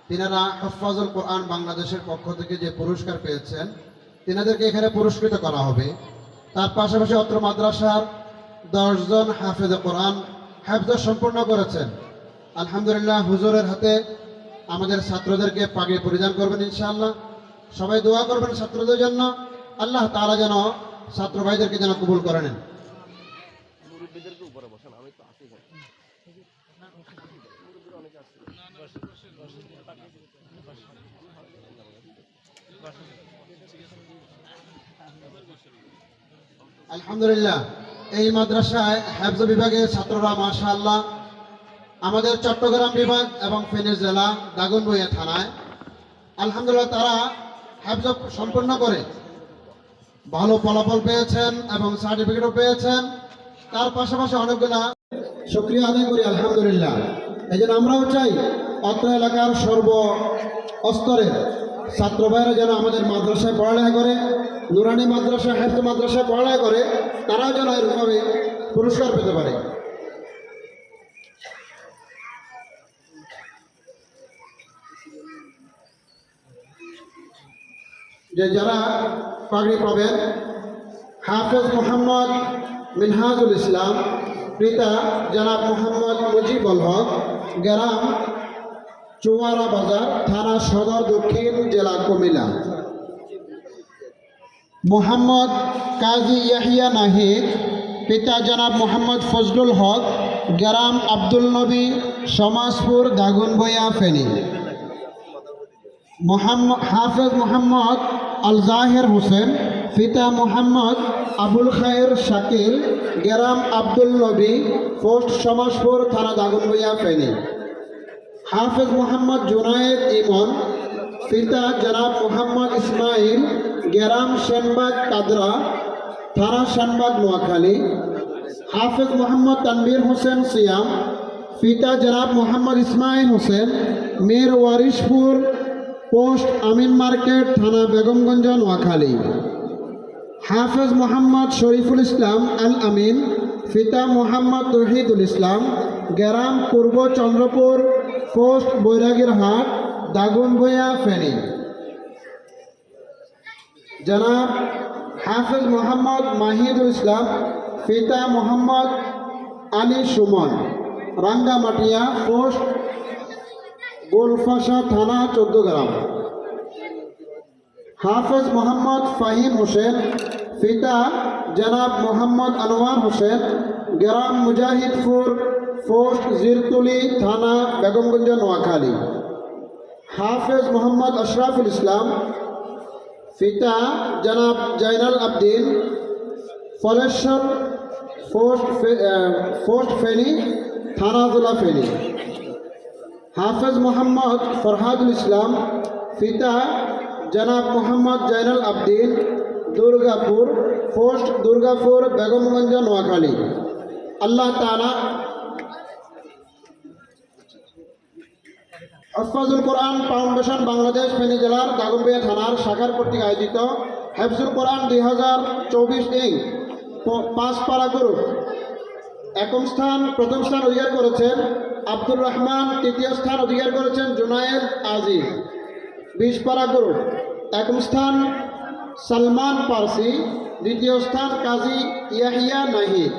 তিনারা হুফাজুল কোরআন বাংলাদেশের পক্ষ থেকে যে পুরস্কার পেয়েছেন, তিনাদেরকে এখানে পুরস্কৃত করা হবে। তার পাশাপাশি অত্র মাদ্রাসার 10 জন হাফেজে কোরআন হেফজ সম্পূর্ণ করেছেন। আলহামদুলিল্লাহ, হুজুরের হাতে আমাদের ছাত্রদেরকে পাগড়ি পরিধান করবেন ইনশাআল্লাহ। সবাই দোয়া করবেন ছাত্রদের জন্য, আল্লাহ তাআলা যেন ছাত্র ভাইদেরকে যেন কবুল করে নেন। আলহামদুলিল্লাহ, এই মাদ্রাসায় হেফজ বিভাগের ছাত্ররা মাশাআল্লাহ আমাদের চট্টগ্রাম বিভাগ এবং ফেনী জেলা দাগনভূঞা থানায় আলহামদুলিল্লাহ তারা হেফজ সম্পূর্ণ করে ভালো ফলাফল পেয়েছেন এবং সার্টিফিকেটও পেয়েছেন। তার পাশাপাশি অনেকগুলা শুকরিয়া আদায় করি আলহামদুলিল্লাহ। এই জন্য আমরাও চাই অত্র এলাকার সর্ব স্তরের ছাত্র ভাইরা যেন আমাদের মাদ্রাসায় পড়ালেখা করে, নুরানি মাদ্রাসা, হেফজ মাদ্রাসায় পড়ালেখা করে, তারাও যেন এরকমভাবে পুরস্কার পেতে পারে। যে যারা পাগড়ি পাবেন, হাফেজ মোহাম্মদ মিনহাজুল ইসলাম, পিতা জনাব মোহাম্মদ মুজিবুল হক, গ্রাম চুয়ারা বাজার, থানা সদর, দক্ষিণ, জেলা কুমিল্লা। মোহাম্মদ কাজী ইয়াহিয়া নাহিদ, পিতা জনাব মোহাম্মদ ফজলুল হক, গ্রাম আব্দুল নবী, সমাজপুর, দাগনভূঞা, ফেনী। হাফেজ মোহাম্মদ আল জাহের হোসেন, পিতা মোহাম্মদ আবুল খায়ের শাকিল, গ্রাম আব্দুল নবী, পোস্ট সমাজপুর, থানা দাগনভূঞা, ফেনী। হাফেজ মোহাম্মদ জুনায়েদ ইমন, পিতা জনাব মোহাম্মদ ইসমাইল, গ্রাম সেনবাগ কাদরা, থানা সেনবাগ, নোয়াখালী। হাফেজ মোহাম্মদ তানবীর হোসেন সিয়াম, পিতা জনাব মোহাম্মদ ইসমাইল হোসেন, মীর ওয়ারিশপুর, পোস্ট আমিন মার্কেট, থানা বেগমগঞ্জ, নোয়াখালী। হাফেজ মোহাম্মদ শরীফুল ইসলাম আল আমিন, পিতা মোহাম্মদ তৌহিদুল ইসলাম, গ্রাম পূর্ব চন্দ্রপুর, পোস্ট বৈরাগীরহাট, দাগনভূঞা, ফেনী। জনাব হাফেজ মোহাম্মদ মাহিদুল ইসলাম, পিতা মোহাম্মদ আলী সুমন, রাঙ্গামাটিয়া, পোস্ট গোলফাসা, থানা 14 গ্রাম। হাফেজ মোহাম্মদ ফাহিম হোসেন, পিতা জনাব মোহাম্মদ আনোয়ার হোসেন, গ্রাম মুজাহিদপুর, পোস্ট জিরতুলি, থানা বেগমগঞ্জ, নোয়াখালী। হাফেজ মোহাম্মদ আশরাফুল ইসলাম, পিতা জনাব জাইনাল আবদিন, ফলেশ্বর, পোস্ট ফেনী, থানা জেলা ফেনী। হাফেজ মোহাম্মদ ফরহাদুল ইসলাম, পিতা জনাব মোহাম্মদ জাইনাল আবদিন, দুর্গাপুর, পোস্ট দুর্গাপুর, বেগমগঞ্জ, নোয়াখালী। আল্লাহ তাআলা হফাজুল কোরআন ফাউন্ডেশন বাংলাদেশ, ফেনী জেলার দাগনভূঞা থানার শাখার কর্তৃক আয়োজিত হেফজুল কোরআন 2024 5 পারা গ্রুপ প্রথম স্থান অধিকার করেছেন আব্দুর রহমান, তৃতীয় স্থান অধিকার করেছেন জুনায়েদ আজিজ। 20 পারা গ্রুপ একম স্থান সালমান পারসি, দ্বিতীয় স্থান কাজী ইয়াহিয়া নাহিদ,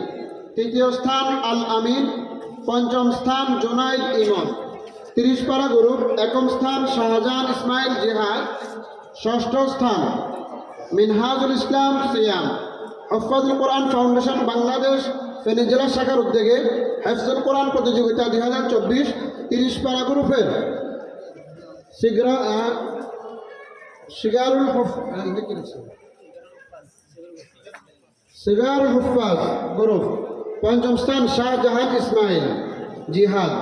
তৃতীয় স্থান আল আমিন, পঞ্চম স্থান জুনায়েদ ইমন। 30 পারা গ্রুপ একম স্থান শাহজাহান ইসমাইল জিহাদ, ষষ্ঠ স্থান মিনহাজুল ইসলাম সিয়াম। হফাজুল কোরআন ফাউন্ডেশন বাংলাদেশ, ফেনী জেলা শাখার উদ্যোগে হেফজুল কোরআন প্রতিযোগিতা 2024 30 পারা গ্রুপের সিগারুল হুফাজ গ্রুপ, পঞ্চম স্থান শাহজাহান ইসমাইল জিহাদ।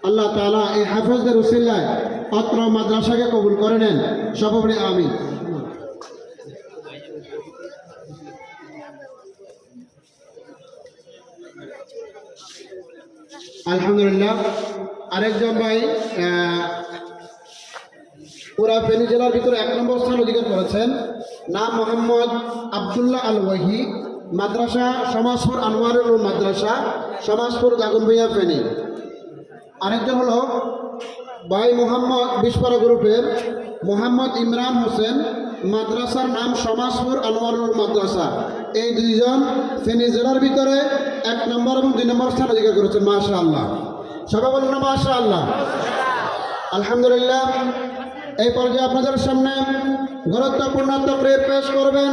আল্লাহ তাআলা এই হাফেজদের উসিলায় অত্র মাদ্রাসাকে কবুল করে নেন, সর্বোপরি আমিন। আলহামদুলিল্লাহ। আরেকজন ভাই পুরা ফেনী জেলার ভিতরে 1 নম্বর স্থান অধিকার করেছেন, নাম মোহাম্মদ আবদুল্লাহ আল ওয়াহি, মাদ্রাসা সমাজপুর আনোয়ারুল মাদ্রাসা, সমাজপুর, দাগনভূঞা, ফেনী। আরেকজন হলো ভাই মোহাম্মদ 20 পারা গ্রুপের মোহাম্মদ ইমরান হোসেন, মাদ্রাসার নাম সমাজপুর আনোয়ারুল মাদ্রাসা। এই দুইজন ফেনী জেলার ভিতরে 1 নম্বর এবং 2 নম্বর স্থান অধিকার করেছেন। মাশাআল্লাহ, সবাই বলুন না মাশাআল্লাহ। আলহামদুলিল্লাহ। এই পর্যায়ে আপনাদের সামনে গুরুত্বপূর্ণ তাকরীর পেশ করবেন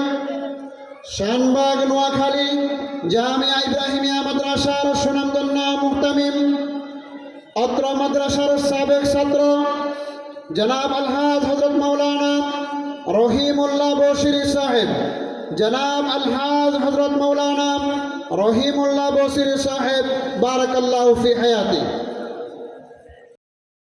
শানবাগ নোয়াখালী জামিয়া ইব্রাহিমিয়া মাদ্রাসার সুনামধন্য মুহতামিম, অত্র মাদ্রাসার সাবেক ছাত্র জনাব আলহাজ হযরত মাওলানা রহিমুল্লাহ বশিরি সাহেব, জনাব আলহাজ হযরত মাওলানা রহিমুল্লাহ বশিরি সাহেব, বারাকাল্লাহু ফি হায়াতি।